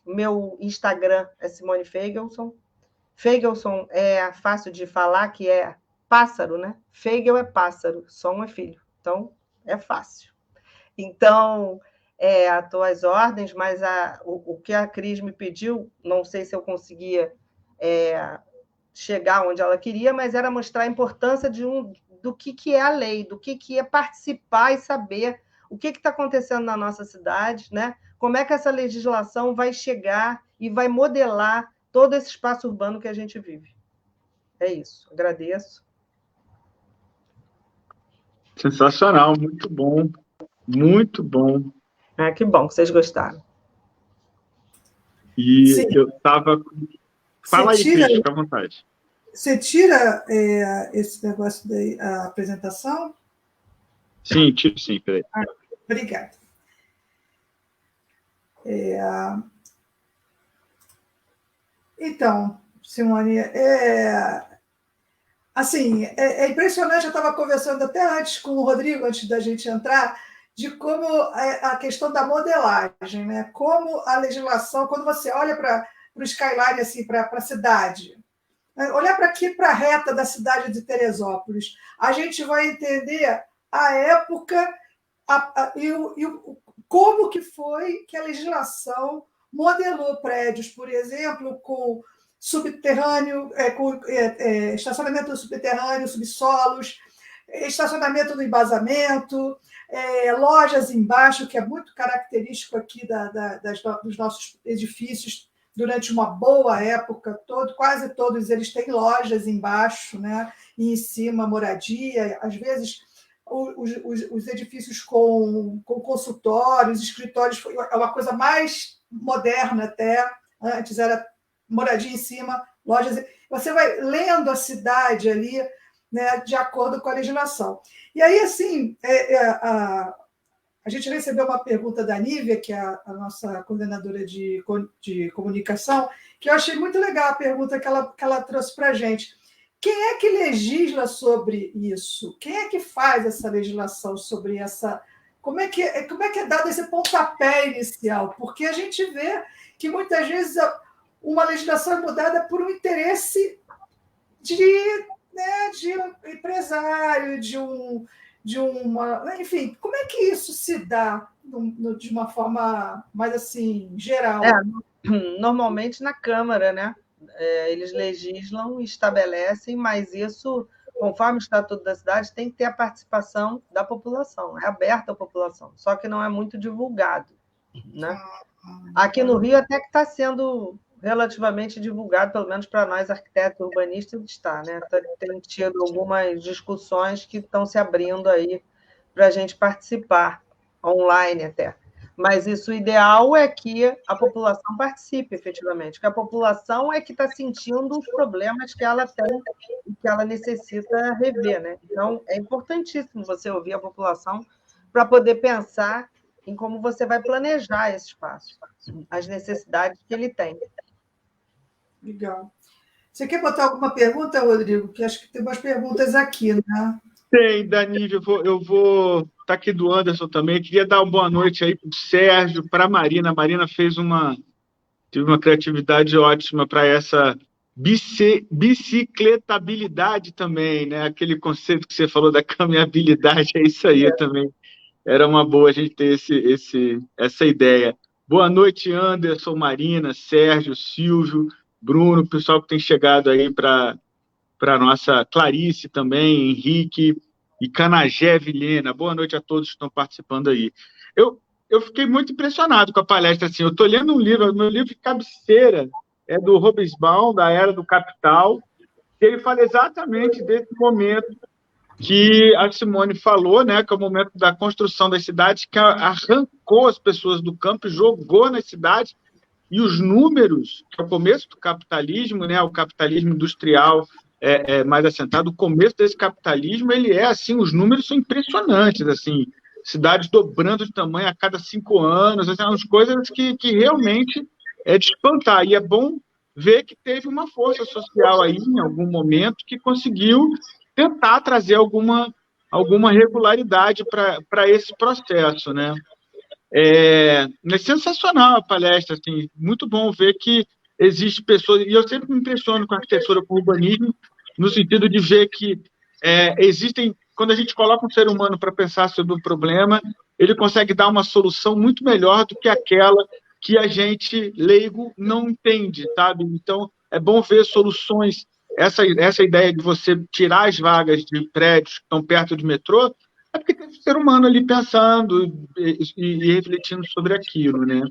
Meu Instagram é Simone Feigelson. Feigelson é fácil de falar, que é pássaro, né? Feigel é pássaro, som é filho. Então, é fácil. Então, estou às ordens, mas o que a Cris me pediu, não sei se eu conseguia chegar onde ela queria, mas era mostrar a importância do que é a lei, do que é participar e saber o que está acontecendo na nossa cidade, né? Como é que essa legislação vai chegar e vai modelar todo esse espaço urbano que a gente vive. É isso. Agradeço. Sensacional, muito bom. Muito bom. Que bom que vocês gostaram. E sim, eu estava... Fala aí, Cris, fica à vontade. Você tira esse negócio da apresentação? Sim, tiro sim, peraí. Obrigada. Então, Simone, assim, é impressionante, eu estava conversando até antes com o Rodrigo, antes da gente entrar, de como a questão da modelagem, né? Como a legislação, quando você olha para o skyline, assim, para a cidade, olhar para aqui, para a reta da cidade de Teresópolis, a gente vai entender a época como que foi que a legislação modelou prédios, por exemplo, com subterrâneo, com estacionamento subterrâneo, subsolos, estacionamento no embasamento, lojas embaixo, que é muito característico aqui dos nossos edifícios. Durante uma boa época, quase todos eles têm lojas embaixo, né? E em cima moradia, às vezes os edifícios com consultórios, escritórios, é uma coisa mais moderna até. Antes era moradia em cima, lojas. Você vai lendo a cidade ali, né, de acordo com a legislação. E aí, assim, a gente recebeu uma pergunta da Nívia, que é a nossa coordenadora de comunicação, que eu achei muito legal a pergunta que ela trouxe para a gente. Quem é que legisla sobre isso? Quem é que faz essa legislação sobre essa... Como é que é dado esse pontapé inicial? Porque a gente vê que, muitas vezes, uma legislação é mudada por um interesse de um empresário, enfim, como é que isso se dá de uma forma mais assim, geral? Normalmente na Câmara, né? Eles legislam, estabelecem, mas isso, conforme o Estatuto da Cidade, tem que ter a participação da população, é aberto à população, só que não é muito divulgado, né? Aqui no Rio até que está sendo relativamente divulgado, pelo menos para nós, arquitetos urbanistas, está, né? Tem tido algumas discussões que estão se abrindo aí para a gente participar, online até. Mas isso, o ideal é que a população participe, efetivamente, que a população é que está sentindo os problemas que ela tem e que ela necessita rever, né? Então, é importantíssimo você ouvir a população para poder pensar em como você vai planejar esse espaço, as necessidades que ele tem. Legal. Você quer botar alguma pergunta, Rodrigo? Que acho que tem umas perguntas aqui, né? Tem, Danilo, eu vou estar aqui do Anderson também. Queria dar uma boa noite aí para o Sérgio, para a Marina. A Marina teve uma criatividade ótima para essa bicicletabilidade também, né? Aquele conceito que você falou da caminhabilidade, é isso aí também. Era uma boa a gente ter essa ideia. Boa noite, Anderson, Marina, Sérgio, Silvio, Bruno, pessoal que tem chegado aí para a nossa Clarice também, Henrique e Canagé Vilhena. Boa noite a todos que estão participando aí. Eu fiquei muito impressionado com a palestra. Assim, eu estou lendo um livro, meu livro de cabeceira é do Hobsbawm, da Era do Capital, que ele fala exatamente desse momento que a Simone falou, né, que é o momento da construção das cidades, que arrancou as pessoas do campo e jogou nas cidades, e os números, que é o começo do capitalismo, né, o capitalismo industrial mais assentado, o começo desse capitalismo, ele assim, os números são impressionantes, assim, cidades dobrando de tamanho a cada 5 anos, assim, umas coisas que realmente é de espantar, e é bom ver que teve uma força social aí, em algum momento, que conseguiu tentar trazer alguma regularidade para esse processo, né? É sensacional a palestra, assim, muito bom ver que existe pessoas, e eu sempre me impressiono com a arquitetura, com o urbanismo, no sentido de ver que existem, quando a gente coloca um ser humano para pensar sobre um problema, ele consegue dar uma solução muito melhor do que aquela que a gente, leigo, não entende, sabe? Então, é bom ver soluções, essa ideia de você tirar as vagas de prédios que estão perto de metrô, é porque tem um ser humano ali pensando e refletindo sobre aquilo, né?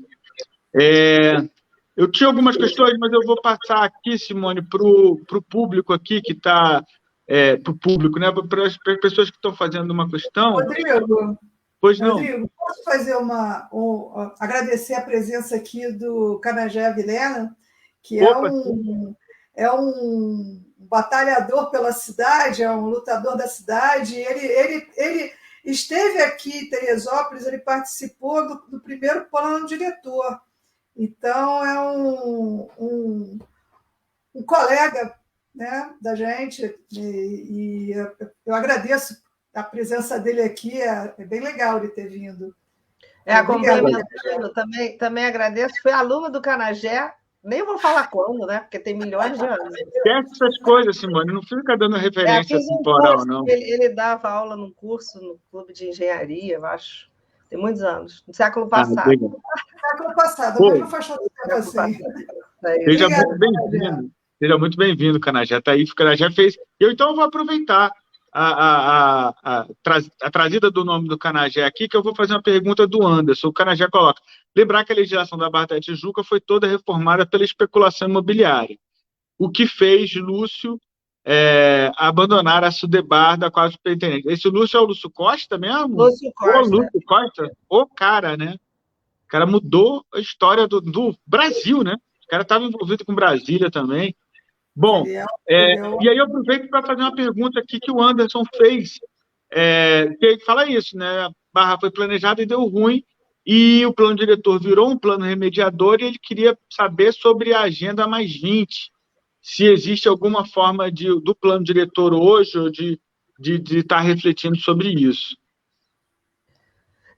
Eu tinha algumas questões, mas eu vou passar aqui, Simone, para o público aqui que está... para o público, né? Para as pessoas que estão fazendo uma questão. Rodrigo, pois não. Rodrigo, posso fazer agradecer a presença aqui do Canagé Vilhena, que é um batalhador pela cidade, é um lutador da cidade. Ele esteve aqui em Teresópolis, ele participou do primeiro plano diretor. Então, é um colega, né, da gente, e eu agradeço a presença dele aqui, é bem legal ele ter vindo. Complementando, também agradeço, foi aluno do Canagé, nem vou falar quando, né, porque tem milhões de anos. Esquece essas coisas, Simone, não fica dando referência fiz um temporal, curso, não. Ele dava aula num curso no Clube de Engenharia, eu acho, tem muitos anos, no século passado. Século passado, mas não faz tanto tempo assim. Seja muito bem-vindo. Seja muito bem-vindo, Canagé. Tá aí, o Canagé fez. Então, eu vou aproveitar a trazida do nome do Canagé aqui, que eu vou fazer uma pergunta do Anderson. O Canagé coloca: lembrar que a legislação da Barra da Tijuca foi toda reformada pela especulação imobiliária, o que fez Lúcio abandonar a Sudebar da quase superintendente. Esse Lúcio é o Lúcio Costa mesmo? Lúcio Costa. O Lúcio Costa? O cara, né? O cara mudou a história do Brasil, né? O cara estava envolvido com Brasília também. Bom, e aí eu aproveito para fazer uma pergunta aqui que o Anderson fez. Que ele fala isso, né? A Barra foi planejada e deu ruim, e o plano diretor virou um plano remediador, e ele queria saber sobre a Agenda Mais 20. Se existe alguma forma do plano diretor hoje ou de estar refletindo sobre isso.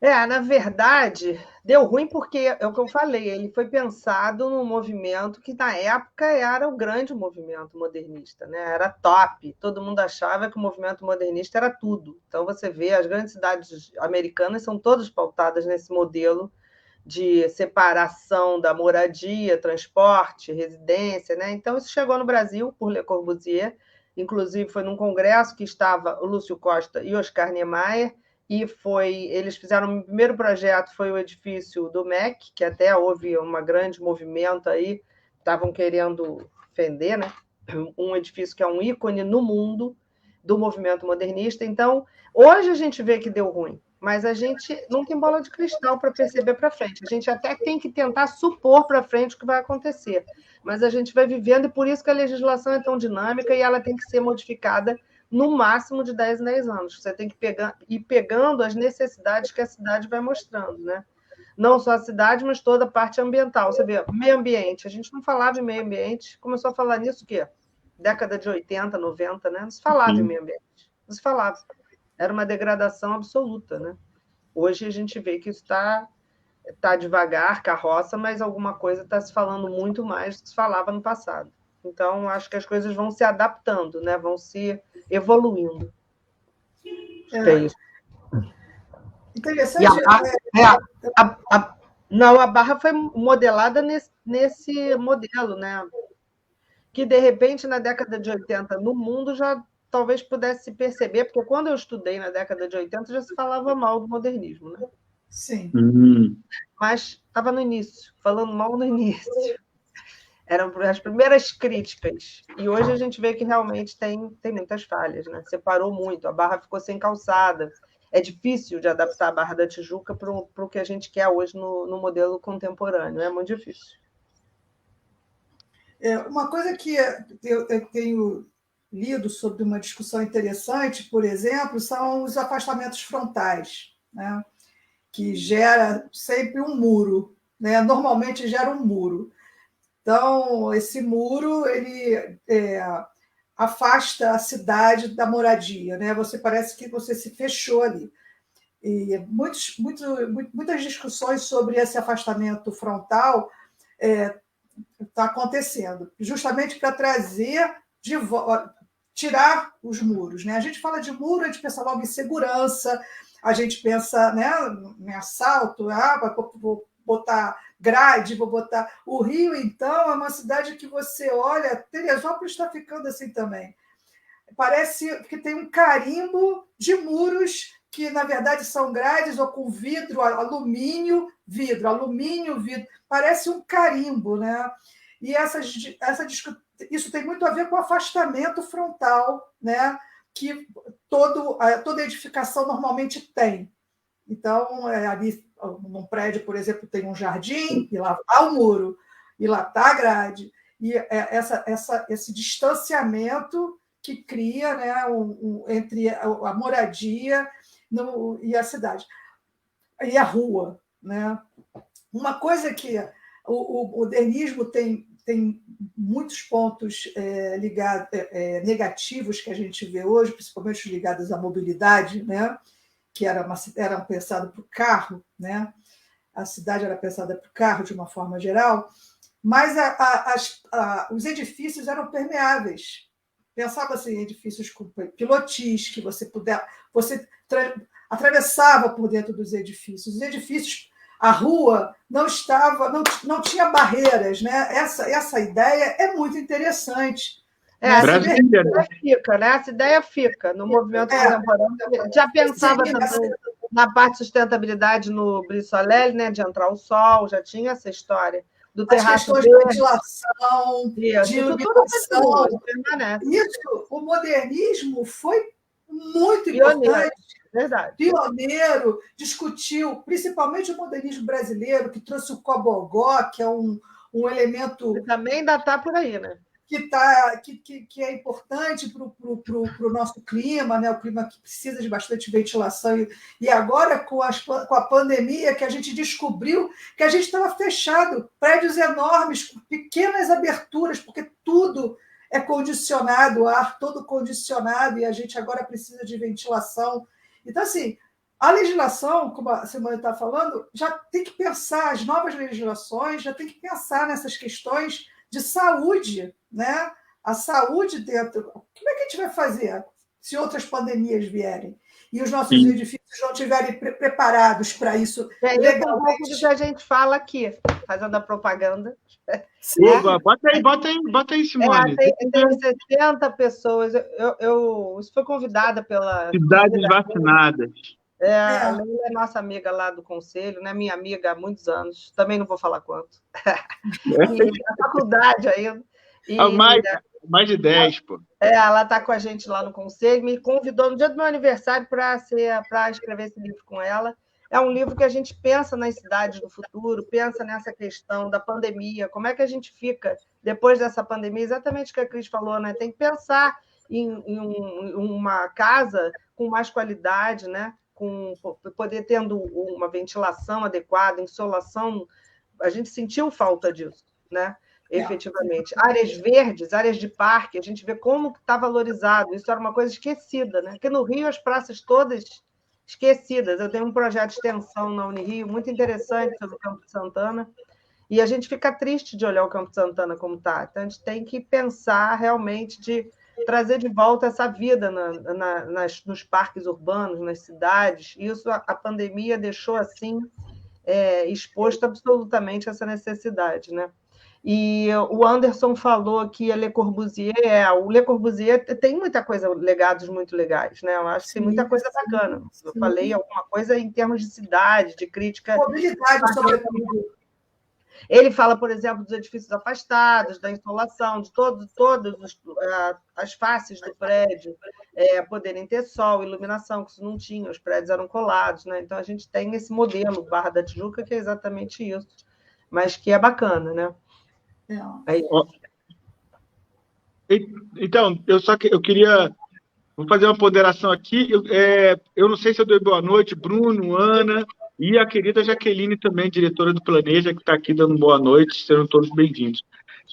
Na verdade, deu ruim porque, é o que eu falei, ele foi pensado num movimento que, na época, era o grande movimento modernista, né? Era top. Todo mundo achava que o movimento modernista era tudo. Então, você vê, as grandes cidades americanas são todas pautadas nesse modelo de separação da moradia, transporte, residência, né? Então, isso chegou no Brasil por Le Corbusier, inclusive foi num congresso que estava o Lúcio Costa e Oscar Niemeyer, e eles fizeram o primeiro projeto, foi o edifício do MEC, que até houve um grande movimento aí, estavam querendo vender, né? Um edifício que é um ícone no mundo do movimento modernista. Então, hoje a gente vê que deu ruim, mas a gente não tem bola de cristal para perceber para frente. A gente até tem que tentar supor para frente o que vai acontecer, mas a gente vai vivendo, e por isso que a legislação é tão dinâmica e ela tem que ser modificada no máximo de 10 em 10 anos. Você tem que ir pegando as necessidades que a cidade vai mostrando, né? Não só a cidade, mas toda a parte ambiental. Você vê, meio ambiente. A gente não falava em meio ambiente, começou a falar nisso o quê? Década de 80, 90, né? Não se falava em meio ambiente. Não se falava. Era uma degradação absoluta, né? Hoje a gente vê que isso está devagar, carroça, mas alguma coisa está se falando muito mais do que se falava no passado. Então, acho que as coisas vão se adaptando, né? Vão se evoluindo. É isso. Interessante. A Barra foi modelada nesse modelo, né? Que, de repente, na década de 80, no mundo, já talvez pudesse se perceber, porque quando eu estudei na década de 80, já se falava mal do modernismo, né? Sim. Mas estava no início, falando mal no início. Eram as primeiras críticas. E hoje a gente vê que realmente tem muitas falhas, né? Separou muito, a Barra ficou sem calçada. É difícil de adaptar a Barra da Tijuca para o que a gente quer hoje no modelo contemporâneo. É muito difícil. Uma coisa que eu tenho lido sobre uma discussão interessante, por exemplo, são os afastamentos frontais, né? Que gera sempre um muro, né? Normalmente gera um muro. Então, esse muro ele afasta a cidade da moradia, né? Você parece que você se fechou ali. E muitas discussões sobre esse afastamento frontal está acontecendo, justamente para tirar os muros, né? A gente fala de muro, a gente pensa logo em segurança, a gente pensa, né, em assalto, vou botar grade, vou botar... O Rio, então, é uma cidade que você olha, Teresópolis está ficando assim também. Parece que tem um carimbo de muros que, na verdade, são grades ou com vidro, alumínio, vidro. Parece um carimbo, né? E isso tem muito a ver com o afastamento frontal, né? Que toda edificação normalmente tem. Então, ali num prédio, por exemplo, tem um jardim, e lá está o muro, e lá está a grade. E esse distanciamento que cria, né, entre a moradia e a cidade, e a rua, né? Uma coisa que o modernismo tem muitos pontos negativos que a gente vê hoje, principalmente ligados à mobilidade, né? Que eram pensados para o carro, né? A cidade era pensada para o carro de uma forma geral, mas os edifícios eram permeáveis. Pensava-se em edifícios com pilotis, que você atravessava por dentro dos edifícios. Os edifícios, a rua não tinha barreiras, né? Essa ideia é muito interessante. Essa ideia fica, né? Essa ideia fica no movimento contemporâneo. Já pensava também na parte de sustentabilidade no Brissot-Lely, né? De entrar o sol, já tinha essa história. Do terraço de ventilação, de iluminação. Isso, o modernismo foi muito importante. Verdade. Pioneiro, discutiu, principalmente o modernismo brasileiro, que trouxe o cobogó, que é um elemento... Que também ainda está por aí, né? Que é importante para o nosso clima, né? O clima que precisa de bastante ventilação. E agora, com a pandemia, que a gente descobriu que a gente estava fechado, prédios enormes, com pequenas aberturas, porque tudo é condicionado, o ar todo condicionado, e a gente agora precisa de ventilação. Então, assim, a legislação, como a Simone está falando, já tem que pensar, as novas legislações já tem que pensar nessas questões de saúde, né? A saúde dentro. Como é que a gente vai fazer se outras pandemias vierem e os nossos edifícios não estiverem preparados para isso? Legalmente. Um pouco do que a gente fala aqui, fazendo a propaganda. Oba, bota aí, Simone. Tem 60 pessoas. Eu fui convidada pela... Cidades vacinadas. A Leila é nossa amiga lá do conselho, né? Minha amiga há muitos anos, também não vou falar quanto. E na faculdade ainda. Mais de 10, pô. Ela está com a gente lá no conselho, me convidou no dia do meu aniversário para escrever esse livro com ela. É um livro que a gente pensa nas cidades do futuro, pensa nessa questão da pandemia, como é que a gente fica depois dessa pandemia, exatamente o que a Cris falou, né? Tem que pensar em uma casa com mais qualidade, né? Com poder tendo uma ventilação adequada, insolação, a gente sentiu falta disso, né? Efetivamente. Áreas verdes, áreas de parque, a gente vê como está valorizado, isso era uma coisa esquecida, né? Porque no Rio as praças todas esquecidas, eu tenho um projeto de extensão na Unirio muito interessante sobre o Campo de Santana, e a gente fica triste de olhar o Campo de Santana como está, então a gente tem que pensar realmente de trazer de volta essa vida nos parques urbanos, nas cidades. Isso a pandemia deixou assim exposto absolutamente essa necessidade, né? E o Anderson falou que a Le Corbusier, o Le Corbusier tem muita coisa, legados muito legais, né? Eu acho que tem muita coisa bacana. Eu falei alguma coisa em termos de cidade, de crítica. Mobilidade, sobretudo. Ele fala, por exemplo, dos edifícios afastados, da insolação, de todas as faces do prédio poderem ter sol, iluminação, que isso não tinha, os prédios eram colados, né? Então, a gente tem esse modelo, Barra da Tijuca, que é exatamente isso, mas que é bacana, né? Então, eu queria... Vou fazer uma ponderação aqui. Eu não sei se eu dei boa noite, Bruno, Ana... E a querida Jaqueline também, diretora do Planeja, que está aqui dando boa noite, serão todos bem-vindos.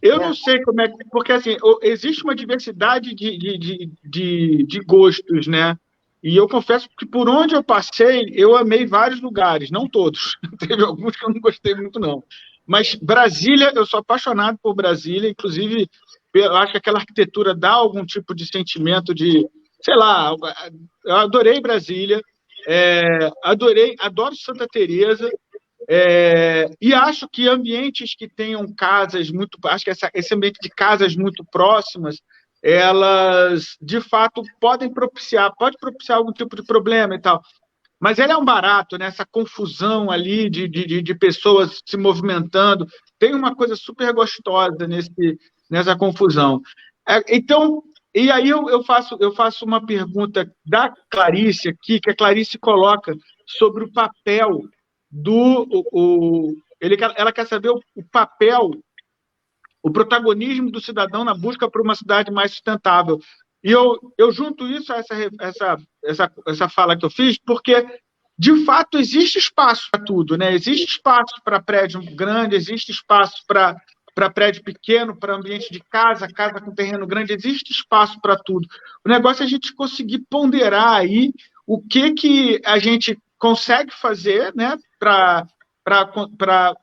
Eu não sei como é que... Porque, assim, existe uma diversidade de gostos, né? E eu confesso que, por onde eu passei, eu amei vários lugares, não todos. Teve alguns que eu não gostei muito, não. Mas Brasília, eu sou apaixonado por Brasília, inclusive, eu acho que aquela arquitetura dá algum tipo de sentimento de... Sei lá, eu adorei Brasília, adoro Santa Teresa, e acho que ambientes que tenham casas muito... Acho que esse ambiente de casas muito próximas, elas, de fato, pode propiciar algum tipo de problema e tal. Mas ele é um barato, né? Essa confusão ali de pessoas se movimentando. Tem uma coisa super gostosa nessa confusão. Então... E aí eu faço uma pergunta da Clarice aqui, que a Clarice coloca sobre o papel ela quer saber o papel, o protagonismo do cidadão na busca por uma cidade mais sustentável. E eu junto isso a essa fala que eu fiz, porque, de fato, existe espaço para tudo, né? Existe espaço para prédio grande, existe espaço para prédio pequeno, para ambiente de casa com terreno grande, existe espaço para tudo. O negócio é a gente conseguir ponderar aí o que a gente consegue fazer, né, para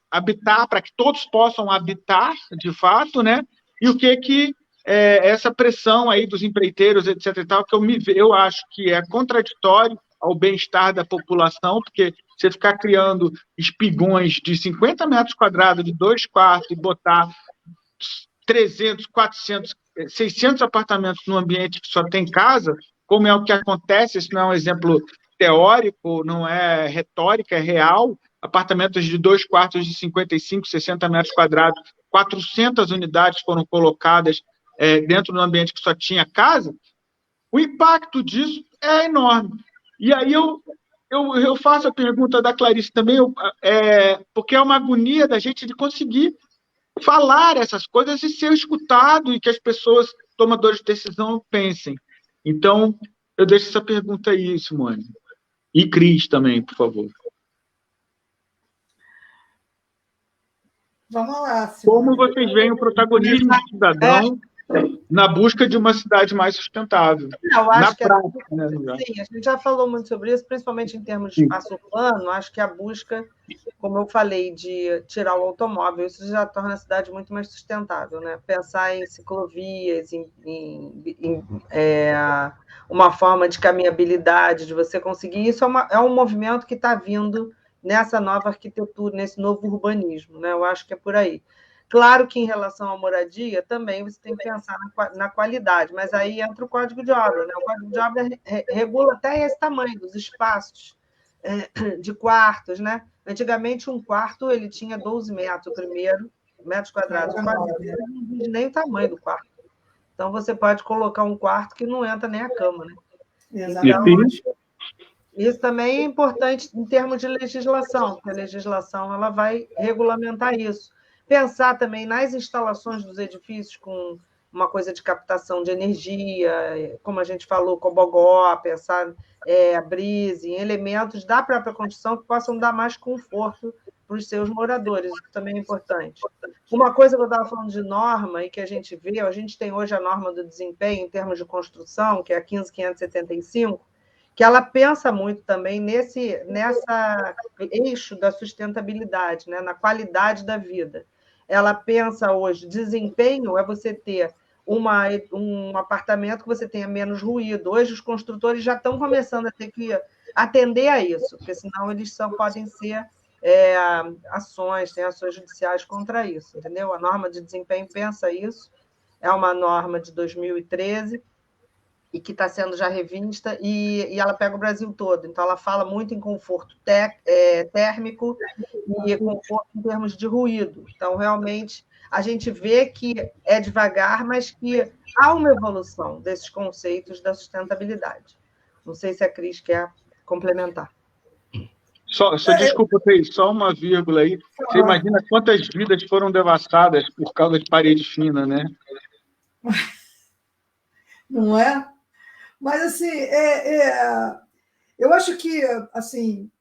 habitar, para que todos possam habitar, de fato, né? E o que essa pressão aí dos empreiteiros, etc. e tal, que eu acho que é contraditório ao bem-estar da população, porque você ficar criando espigões de 50 metros quadrados, de 2 quartos, e botar 300, 400, 600 apartamentos num ambiente que só tem casa, como é o que acontece, isso não é um exemplo teórico, não é retórica, é real, apartamentos de 2 quartos de 55, 60 metros quadrados, 400 unidades foram colocadas dentro do ambiente que só tinha casa, o impacto disso é enorme. E aí eu faço a pergunta da Clarice também, porque é uma agonia da gente de conseguir falar essas coisas e ser escutado e que as pessoas, tomadores de decisão, pensem. Então, eu deixo essa pergunta aí, Simone. E Cris também, por favor. Vamos lá, Simone. Como vocês veem o protagonismo do cidadão na busca de uma cidade mais sustentável? Eu acho que sim, a gente já falou muito sobre isso, principalmente em termos de espaço urbano. Acho que a busca, como eu falei, de tirar o automóvel, isso já torna a cidade muito mais sustentável, né? Pensar em ciclovias, em uma forma de caminhabilidade, de você conseguir. Isso é um movimento que está vindo nessa nova arquitetura, nesse novo urbanismo, né? Eu acho que é por aí. Claro que, em relação à moradia, também você tem que pensar na qualidade, mas aí entra o Código de Obra, né? O Código de Obra regula até esse tamanho dos espaços de quartos, né? Antigamente, um quarto ele tinha 12 metros quadrados. O quarto não diz nem o tamanho do quarto. Então, você pode colocar um quarto que não entra nem a cama, né? Exatamente. Então, isso também é importante em termos de legislação, porque a legislação ela vai regulamentar isso. Pensar também nas instalações dos edifícios com uma coisa de captação de energia, como a gente falou, Cobogó, pensar brise, em elementos da própria construção que possam dar mais conforto para os seus moradores, isso também é importante. Uma coisa que eu estava falando de norma e que a gente tem hoje a norma do desempenho em termos de construção, que é a 15.575, que ela pensa muito também nessa eixo da sustentabilidade, né? Na qualidade da vida. Ela pensa hoje, desempenho é você ter um apartamento que você tenha menos ruído. Hoje os construtores já estão começando a ter que atender a isso, porque senão eles podem ser ações, tem ações judiciais contra isso, entendeu? A norma de desempenho pensa isso, é uma norma de 2013, e que está sendo já revista, e ela pega o Brasil todo. Então, ela fala muito em conforto térmico e conforto em termos de ruído. Então, realmente, a gente vê que é devagar, mas que há uma evolução desses conceitos da sustentabilidade. Não sei se a Cris quer complementar. Desculpa, Cris, só uma vírgula aí. Você imagina quantas vidas foram devastadas por causa de parede fina, né? Não é? Mas, assim, eu acho que, assim,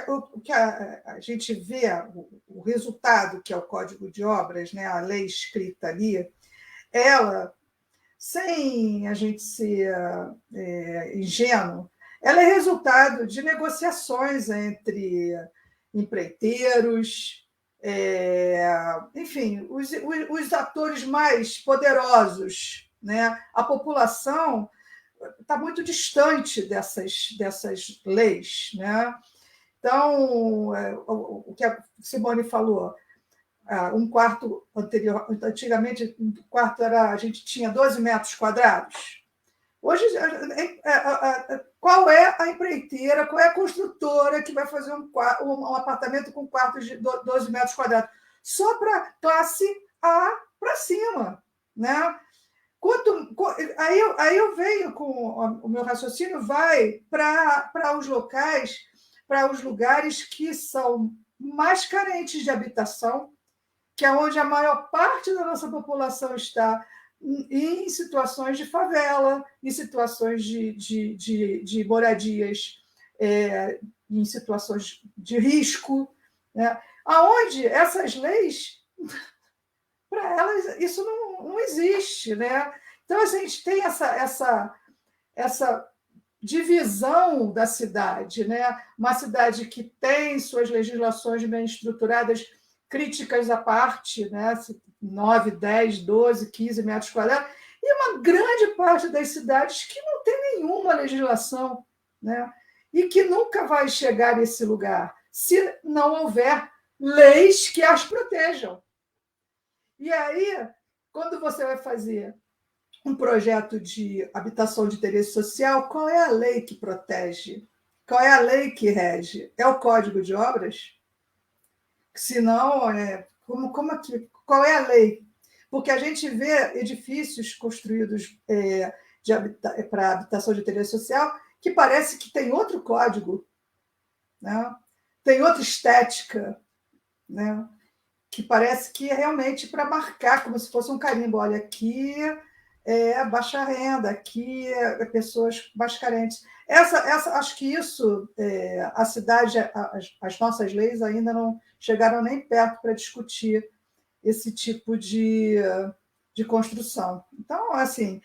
o que a gente vê, o resultado, que é o Código de Obras, né, a lei escrita ali, ela, sem a gente ser ingênuo, ela é resultado de negociações entre empreiteiros, enfim, os atores mais poderosos, né? A população está muito distante dessas leis, né? Então, o que a Simone falou, um quarto antigamente, um quarto a gente tinha 12 metros quadrados. Hoje, qual é a empreiteira, qual é a construtora que vai fazer um apartamento com quartos de 12 metros quadrados? Só para classe A para cima, né? Aí eu venho com o meu raciocínio, vai para os locais, para os lugares que são mais carentes de habitação, que é onde a maior parte da nossa população está, em situações de favela, em situações de moradias, em situações de risco, né? Aonde essas leis, para elas, isso não existe, né? Então, assim, a gente tem essa divisão da cidade, né? Uma cidade que tem suas legislações bem estruturadas, críticas à parte, né? 9, 10, 12, 15 metros quadrados, e uma grande parte das cidades que não tem nenhuma legislação, né? E que nunca vai chegar nesse lugar se não houver leis que as protejam. E aí, quando você vai fazer um projeto de habitação de interesse social, qual é a lei que protege? Qual é a lei que rege? É o Código de Obras? Se não, qual é a lei? Porque a gente vê edifícios construídos para habitação de interesse social que parece que tem outro código, né? Tem outra estética, né? Que parece que é realmente para marcar, como se fosse um carimbo. Olha, aqui é baixa renda, aqui é pessoas mais carentes. Acho que isso, a cidade, as nossas leis ainda não chegaram nem perto para discutir esse tipo de construção. Então, assim,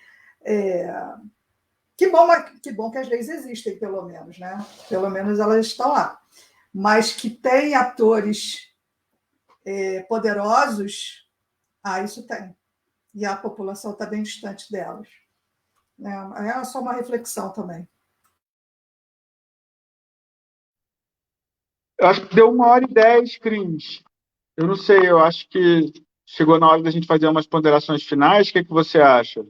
que bom que as leis existem, pelo menos, né? Pelo menos elas estão lá. Mas que tem atores poderosos, isso tem. E a população está bem distante delas. É só uma reflexão também. Eu acho que deu 1h10, Cris. Eu não sei, eu acho que chegou na hora da gente fazer umas ponderações finais. O que você acha?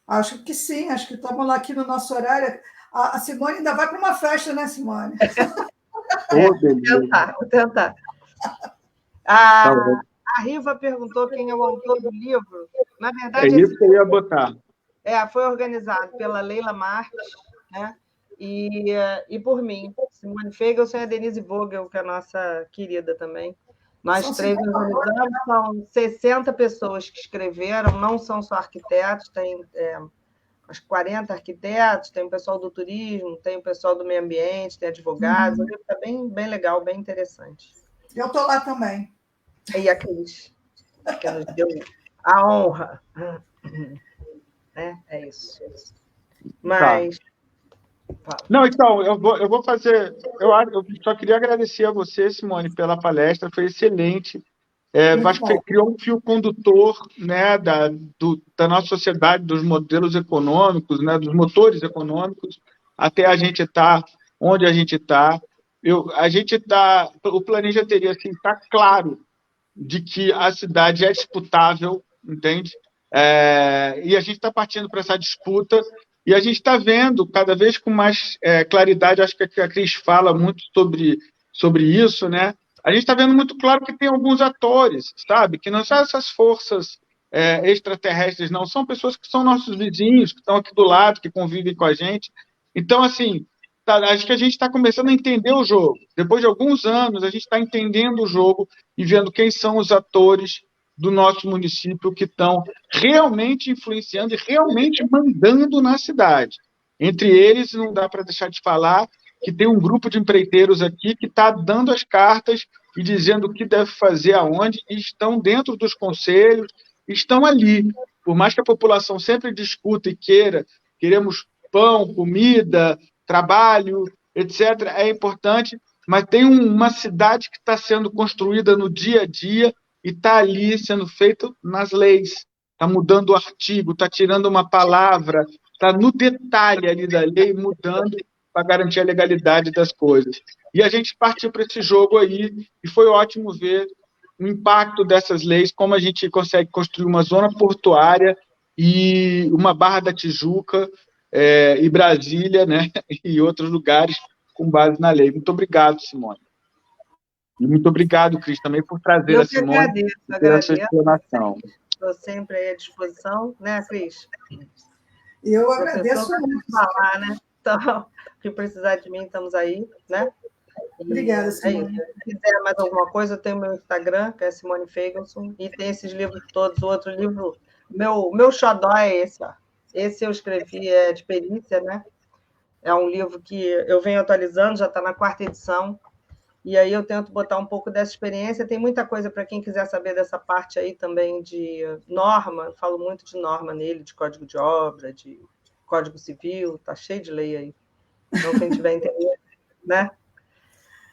Acho que sim, acho que estamos lá aqui no nosso horário. A Simone ainda vai para uma festa, né, Simone? Vou tentar. A Riva perguntou quem é o autor do livro. Na verdade, é isso que eu ia botar. Foi organizado pela Leila Marques, né? E por mim, Simone Feigelson e a Denise Vogel, que é a nossa querida também. Nós três organizamos, são 60 pessoas que escreveram, não são só arquitetos, tem uns 40 arquitetos, tem o pessoal do turismo, tem o pessoal do meio ambiente, tem advogados. O livro está bem legal, bem interessante. Eu estou lá também. E a Cris, que nos deu a honra. É isso. Mas... Não, então, eu vou fazer... Eu só queria agradecer a você, Simone, pela palestra, foi excelente. Acho que criou um fio condutor, né, da nossa sociedade, dos modelos econômicos, né, dos motores econômicos, até a gente estar onde a gente está. O Planeja teria, assim, está claro de que a cidade é disputável, entende? E a gente está partindo para essa disputa e a gente está vendo cada vez com mais claridade, acho que a Cris fala muito sobre isso, né? A gente está vendo muito claro que tem alguns atores, sabe? Que não são essas forças extraterrestres, não. São pessoas que são nossos vizinhos, que estão aqui do lado, que convivem com a gente. Então, assim, acho que a gente está começando a entender o jogo. Depois de alguns anos, a gente está entendendo o jogo e vendo quem são os atores do nosso município que estão realmente influenciando e realmente mandando na cidade. Entre eles, não dá para deixar de falar que tem um grupo de empreiteiros aqui que está dando as cartas e dizendo o que deve fazer aonde, e estão dentro dos conselhos, estão ali. Por mais que a população sempre discuta e queremos pão, comida, trabalho, etc., é importante, mas tem uma cidade que está sendo construída no dia a dia e está ali sendo feito nas leis. Está mudando o artigo, está tirando uma palavra, está no detalhe ali da lei, mudando para garantir a legalidade das coisas. E a gente partiu para esse jogo aí, e foi ótimo ver o impacto dessas leis, como a gente consegue construir uma zona portuária e uma Barra da Tijuca e Brasília, né, e outros lugares com base na lei. Muito obrigado, Simone. E muito obrigado, Cris, também por trazer a Simone agradeço. Explanação. Estou sempre aí à disposição, né, Cris? Eu agradeço muito. Falar, né? Então, se precisar de mim, estamos aí, né? Obrigada, Simone. Se quiser mais alguma coisa, eu tenho meu Instagram, que é Simone Feigelson, e tem esses livros todos. O outro livro Meu xodó é esse, ó. Esse eu escrevi de perícia, né? É um livro que eu venho atualizando, já está na 4ª edição, e aí eu tento botar um pouco dessa experiência. Tem muita coisa para quem quiser saber dessa parte aí também de norma, eu falo muito de norma nele, de código de obra, de código civil, tá cheio de lei aí. Então, quem tiver interesse, né?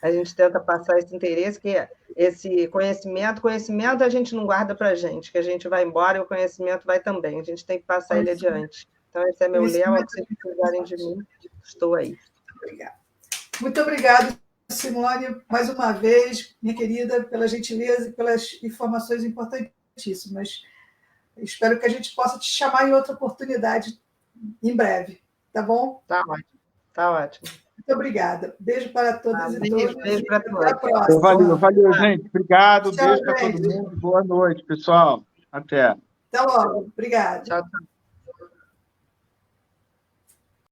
A gente tenta passar esse interesse, que esse conhecimento a gente não guarda para a gente, que a gente vai embora e o conhecimento vai também. A gente tem que passar ele adiante. Então, esse é meu lema, se vocês precisarem de mim, estou aí. Obrigada. Muito obrigada, Simone, mais uma vez, minha querida, pela gentileza e pelas informações importantíssimas. Espero que a gente possa te chamar em outra oportunidade em breve, tá bom? Tá ótimo, tá ótimo. Muito obrigada. Beijo para todas e todos. Beijo para todos. Até a próxima. Valeu, gente. Obrigado. Tchau, beijo para todo mundo. Boa noite, pessoal. Até. Até logo. Obrigada. Tchau, tchau.